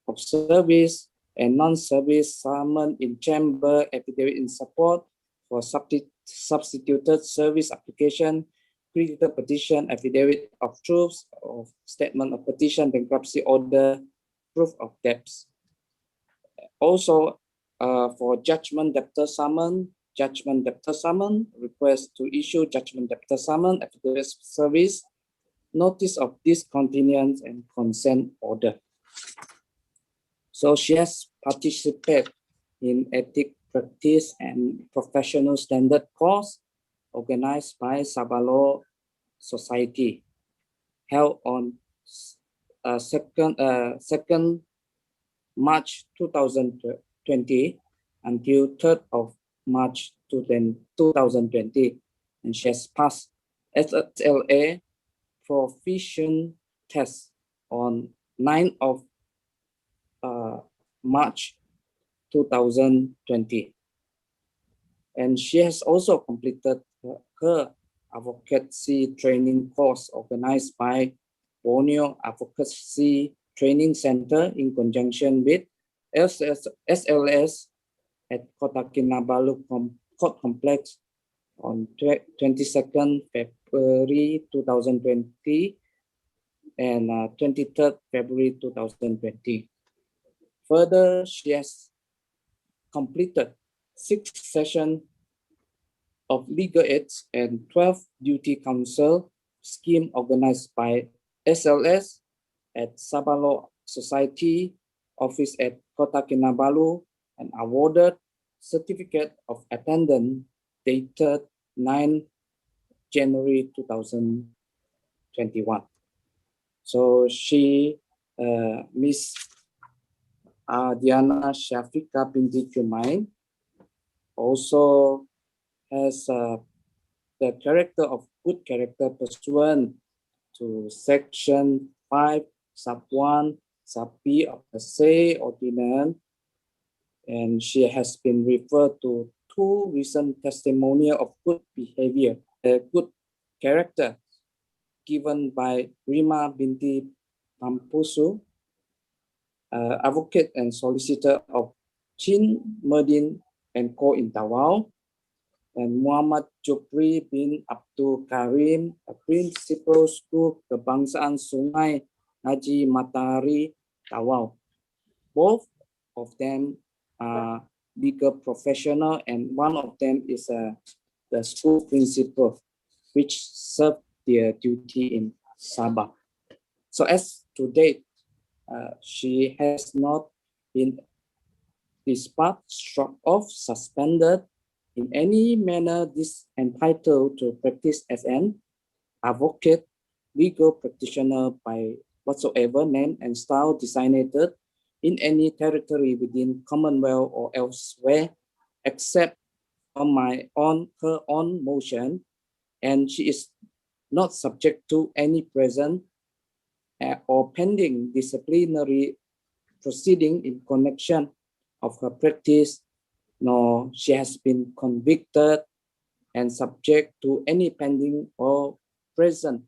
of service and non-service summon in chamber, affidavit in support for substituted service application, creditor petition, affidavit of truths of statement of petition, bankruptcy order, proof of debts. Also, for judgment debtor summon, request to issue judgment debtor summon, affidavit of service, notice of discontinuance and consent order. So she has participated in ethic practice and professional standard course organized by Sabah Law Society, held on 2nd March 2020 until 3rd of March 2020. And she has passed SLA proficient test on 9th of March 2020. And she has also completed her advocacy training course organized by Borneo Advocacy Training Center in conjunction with SLS at Kota Kinabalu Court Complex on 22nd February 2020 and 23rd February 2020. Further, she has completed 6 sessions of legal aids and 12 duty counsel scheme organized by SLS at Sabah Law Society office at Kota Kinabalu and awarded certificate of attendance dated 9 January 2021. So she, Miss Adriana Syafiqah binti Jumain, also has the character of good character pursuant to Section 5, Sub 1, Sub B of the say ordinance, and she has been referred to 2 recent testimonial of good behavior, good character given by Rima binti Pampusu, advocate and solicitor of Chin Merdin and Co. in Tawau, and Muhammad Jupri bin Abdul Karim, a principal school Kebangsaan Sungai Haji Matahari, Tawau. Both of them are legal professional, and one of them is the school principal, which served their duty in Sabah. So as to date, she has not been disbarred, struck off, suspended, in any manner entitled to practice as an advocate, legal practitioner by whatsoever name and style designated in any territory within Commonwealth or elsewhere, except on her own motion, and she is not subject to any present or pending disciplinary proceeding in connection of her practice, nor she has been convicted and subject to any pending or present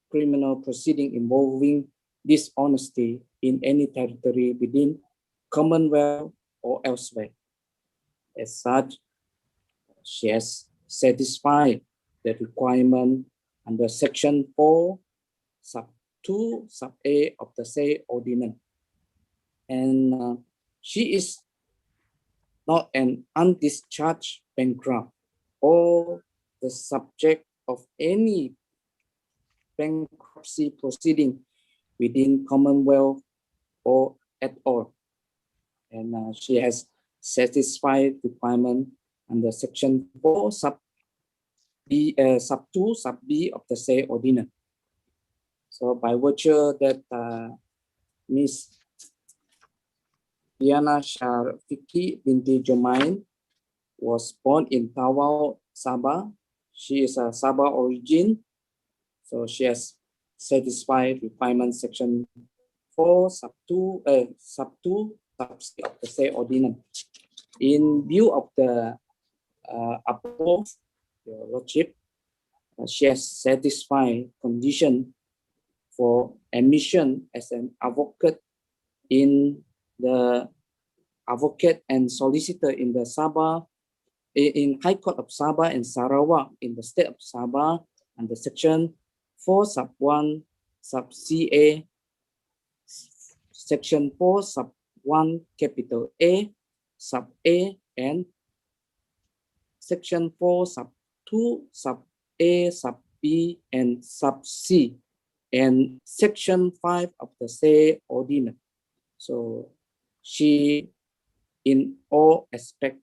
criminal proceeding involving dishonesty in any territory within Commonwealth or elsewhere. As such, she has satisfied the requirement under Section 4, Sub 2, Sub A of the said ordinance. And she is not an undischarged bankrupt or the subject of any bankruptcy proceeding within Commonwealth or at all. And she has satisfied requirement under Section 4, Sub B, Sub 2, Sub B of the said ordinance. So by virtue that Ms. Diana Sharfiki binti Jumain was born in Tawau, Sabah. She is a Sabah origin. So she has satisfied requirement Section 4, Sub 2, Sub 2, Sub C of the said ordinance. In view of the above, Your Lordship, she has satisfied condition for admission as an advocate in the advocate and solicitor in the Sabah, in High Court of Sabah and Sarawak in the state of Sabah under Section 4 Sub 1 Sub CA, Section 4 Sub 1 capital A, Sub A, and Section 4 Sub 2 Sub A, Sub B, and Sub C, and Section 5 of the said ordinance. So she in all aspects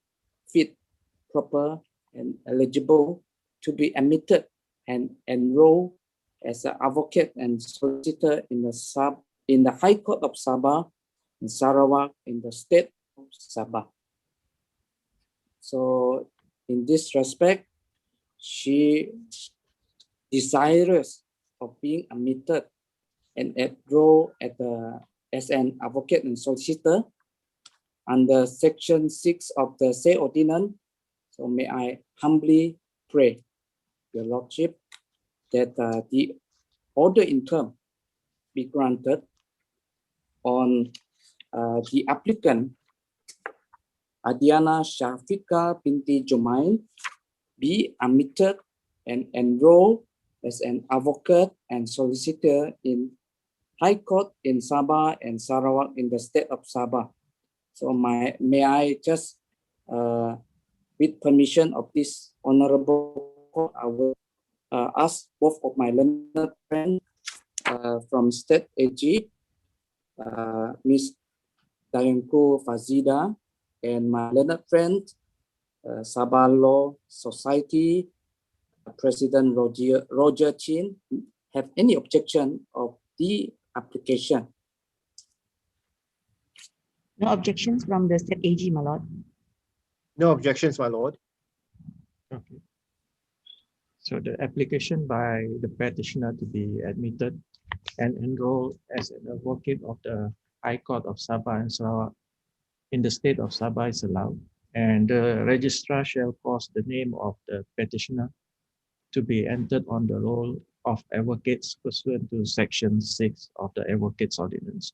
fit, proper, and eligible to be admitted and enrolled as an advocate and solicitor in the High Court of Sabah and Sarawak in the state of Sabah. So in this respect, she desirous of being admitted and enrolled as an advocate and solicitor under Section 6 of the said ordinance. So may I humbly pray, Your Lordship, that the order in term be granted on the applicant Adriana Shafika binti Jumain be admitted and enrolled as an advocate and solicitor in High Court in Sabah and Sarawak in the state of Sabah. So may I just, with permission of this honorable court, I will ask both of my learned friends from State AG, Ms. Dayanku Fazida, and my learned friend, Sabah Law Society, President Roger Chin, have any objection of the application? No objections from the State AG, my lord. No objections, my lord. Okay. So the application by the petitioner to be admitted and enrolled as an advocate of the High Court of Sabah and Sarawak in the state of Sabah is allowed, and the registrar shall cause the name of the petitioner to be entered on the roll of advocates pursuant to Section 6 of the Advocates Ordinance.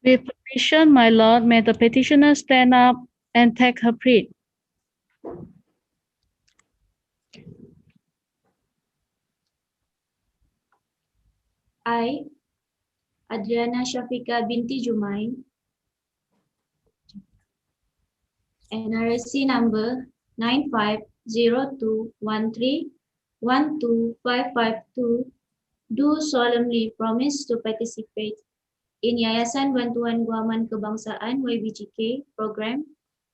With permission, my lord, may the petitioner stand up and take her plea. I, Adriana Shafika binti Jumain, NRC number 950213125552, do solemnly promise to participate in Yayasan Bantuan Guaman Kebangsaan YBGK program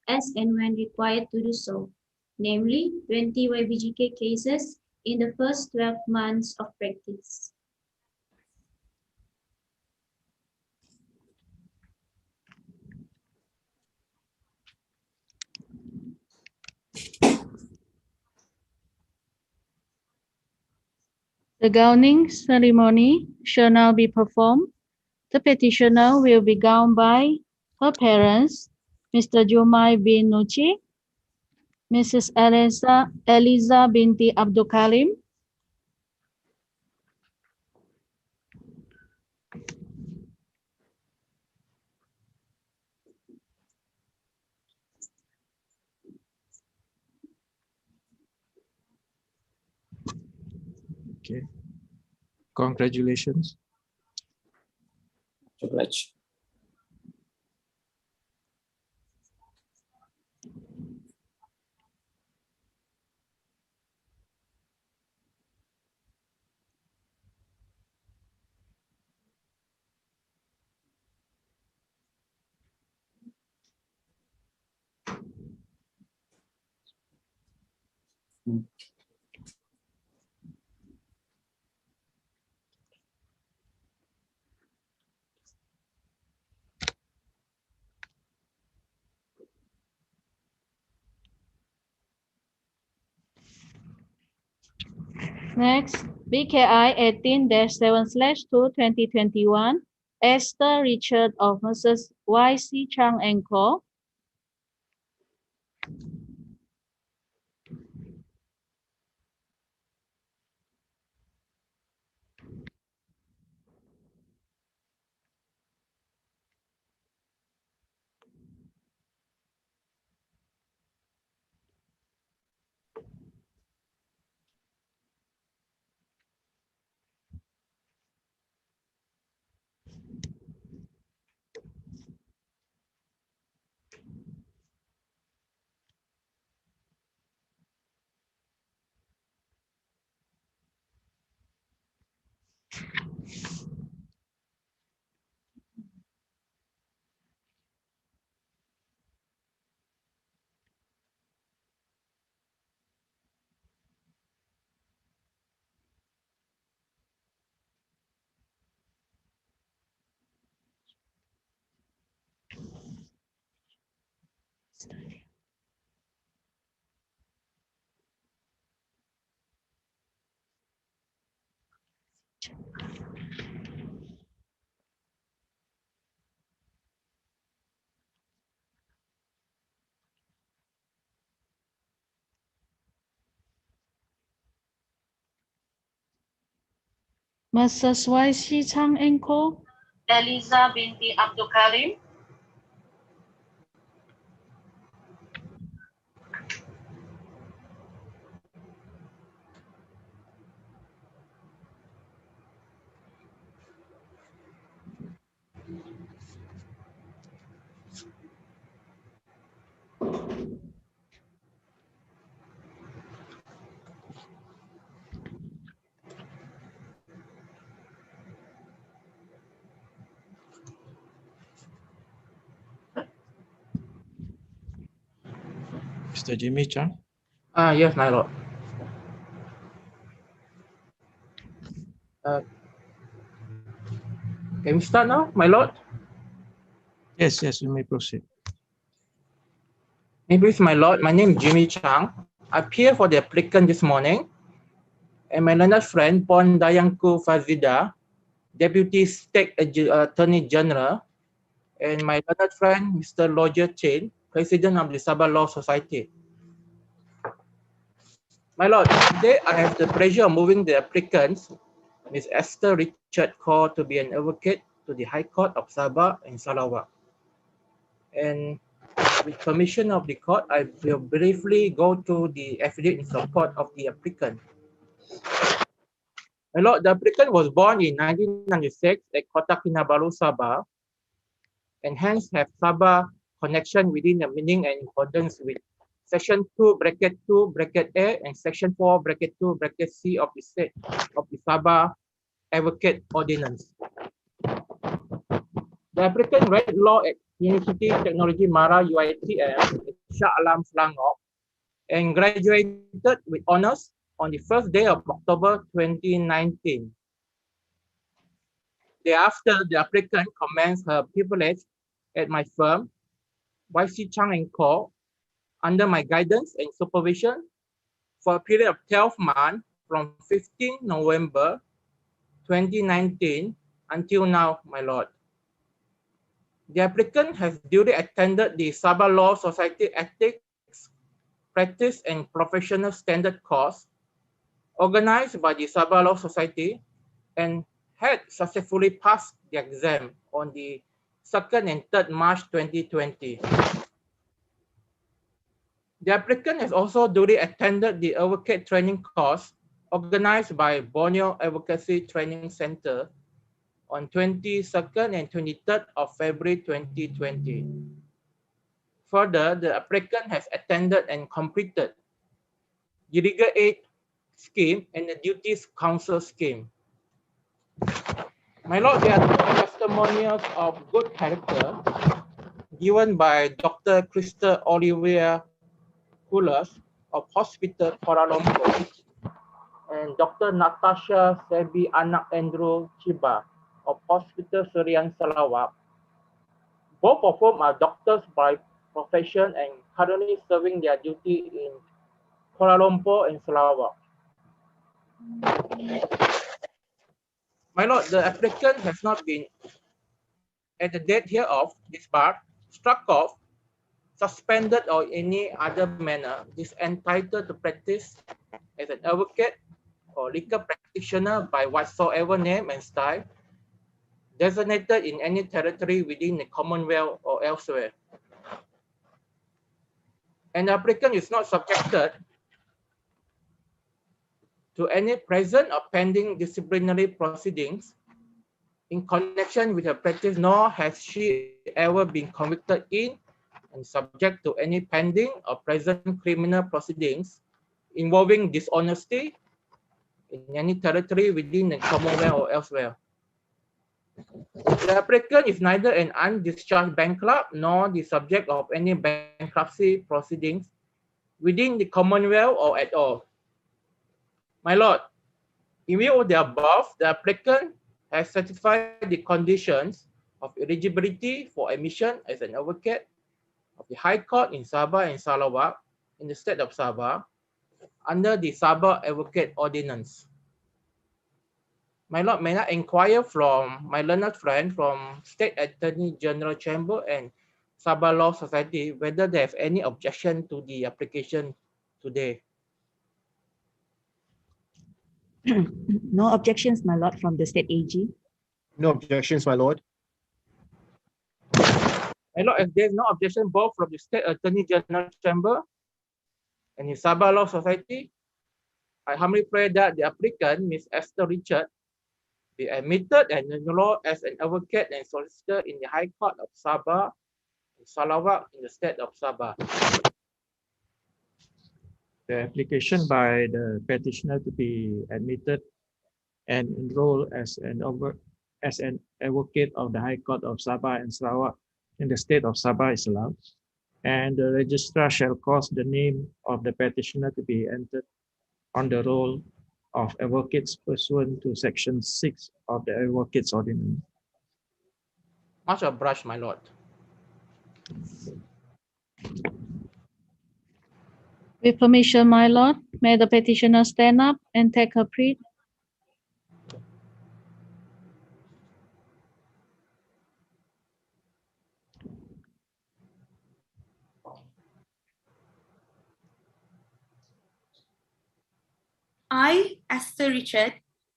as and when required to do so, namely 20 YBGK cases in the first 12 months of practice. The gowning ceremony shall now be performed. The petitioner will be gowned by her parents, Mr. Jumai bin Nuchi, Mrs. Eliza binti Abdul Karim, Okay. Congratulations. Obliged. Next, BKI 18-7/2/2021, Esther Richard of Mrs. Y.C. Chang & Co. Mrs. Y.C. Chang & Co. Eliza binti Abdul Karim. Mr. Jimmy Chang. Yes, my lord. Can we start now, my lord? Yes, you may proceed. Please, my lord, my name is Jimmy Chang. I appear for the applicant this morning, and my learned friend, Pon Dayanku Fazida, Deputy State Attorney General, and my learned friend, Mr. Roger Chen, President of the Sabah Law Society. My lord, today I have the pleasure of moving the applicants, Ms. Esther Richard Kaur, to be an advocate to the High Court of Sabah and Sarawak. And with permission of the court, I will briefly go through the affidavit in support of the applicant. My lord, the applicant was born in 1996 at Kota Kinabalu, Sabah, and hence have Sabah connection within the meaning and accordance with Section 2, bracket 2, bracket A, and Section 4, bracket 2, bracket C of the State of the Sabah Advocate Ordinance. The applicant read law at University Technology Mara UiTM, Shah Alam, Selangor, and graduated with honors on the first day of October 2019. Thereafter, the applicant commenced her privilege at my firm, YC Chang & Co., under my guidance and supervision for a period of 12 months from 15 November 2019 until now, my lord. The applicant has duly attended the Sabah Law Society Ethics, Practice and Professional Standard course organized by the Sabah Law Society and had successfully passed the exam on the 2nd and 3rd March 2020. The applicant has also duly attended the Advocate Training course organized by Borneo Advocacy Training Center on 22nd and 23rd of February 2020. Further, the applicant has attended and completed the Legal Aid Scheme and the Duties Council Scheme. My lord, there are two testimonials of good character given by Dr. Krista Olivia Kulas of Hospital Kuala Lumpur and Dr. Natasha Sebi Anak Andrew Chiba of Hospital Serian Sarawak. Both of whom are doctors by profession and currently serving their duty in Kuala Lumpur and Sarawak. My lord, the applicant has not been, at the date hereof, disbarred, struck off, suspended, or any other manner is entitled to practice as an advocate or legal practitioner by whatsoever name and style designated in any territory within the Commonwealth or elsewhere. And the applicant is not subjected to any present or pending disciplinary proceedings in connection with her practice, nor has she ever been convicted in and subject to any pending or present criminal proceedings involving dishonesty in any territory within the Commonwealth or elsewhere. The applicant is neither an undischarged bankrupt nor the subject of any bankruptcy proceedings within the Commonwealth or at all. My lord, in view of the above, the applicant has satisfied the conditions of eligibility for admission as an advocate of the High Court in Sabah and Sarawak in the state of Sabah under the Sabah Advocate Ordinance. My lord, may I inquire from my learned friend from State Attorney General Chamber and Sabah Law Society whether they have any objection to the application today. No objections, my lord, from the State AG. No objections, my lord. My lord, if there is no objection both from the State Attorney General Chamber and the Sabah Law Society, I humbly pray that the applicant, Ms. Esther Richard, be admitted and enrolled as an advocate and solicitor in the High Court of Sabah and Sarawak in the state of Sabah. The application by the petitioner to be admitted and enrolled as an advocate of the High Court of Sabah and Sarawak in the state of Sabah is allowed, and the registrar shall cause the name of the petitioner to be entered on the roll of advocates pursuant to Section 6 of the Advocates Ordinance. Much obliged, my lord. With permission, my lord, may the petitioner stand up and take her plea. I, Esther Richard,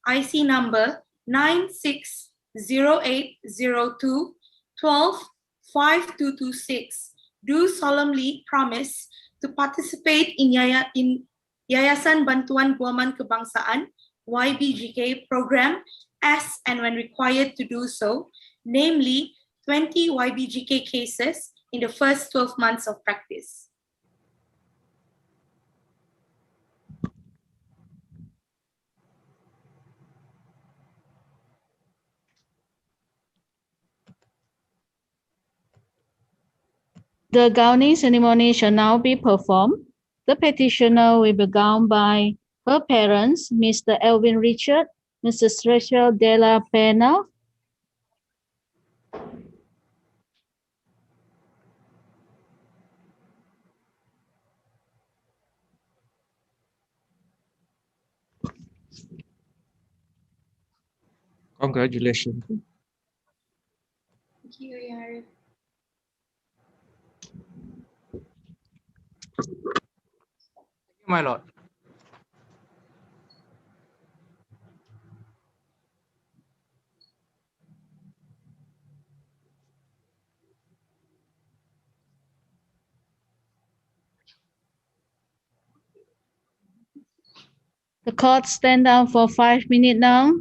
IC number 96 0802 12 5226 do solemnly promise to participate in Yayasan Bantuan Guaman Kebangsaan YBGK program as and when required to do so, namely 20 YBGK cases in the first 12 months of practice. The gowning ceremony shall now be performed. The petitioner will be gowned by her parents, Mr. Elvin Richard, Mrs. Rachel Della Pena, Congratulations. Thank you, Yang Arif. My lord. The court stand down for 5 minutes now.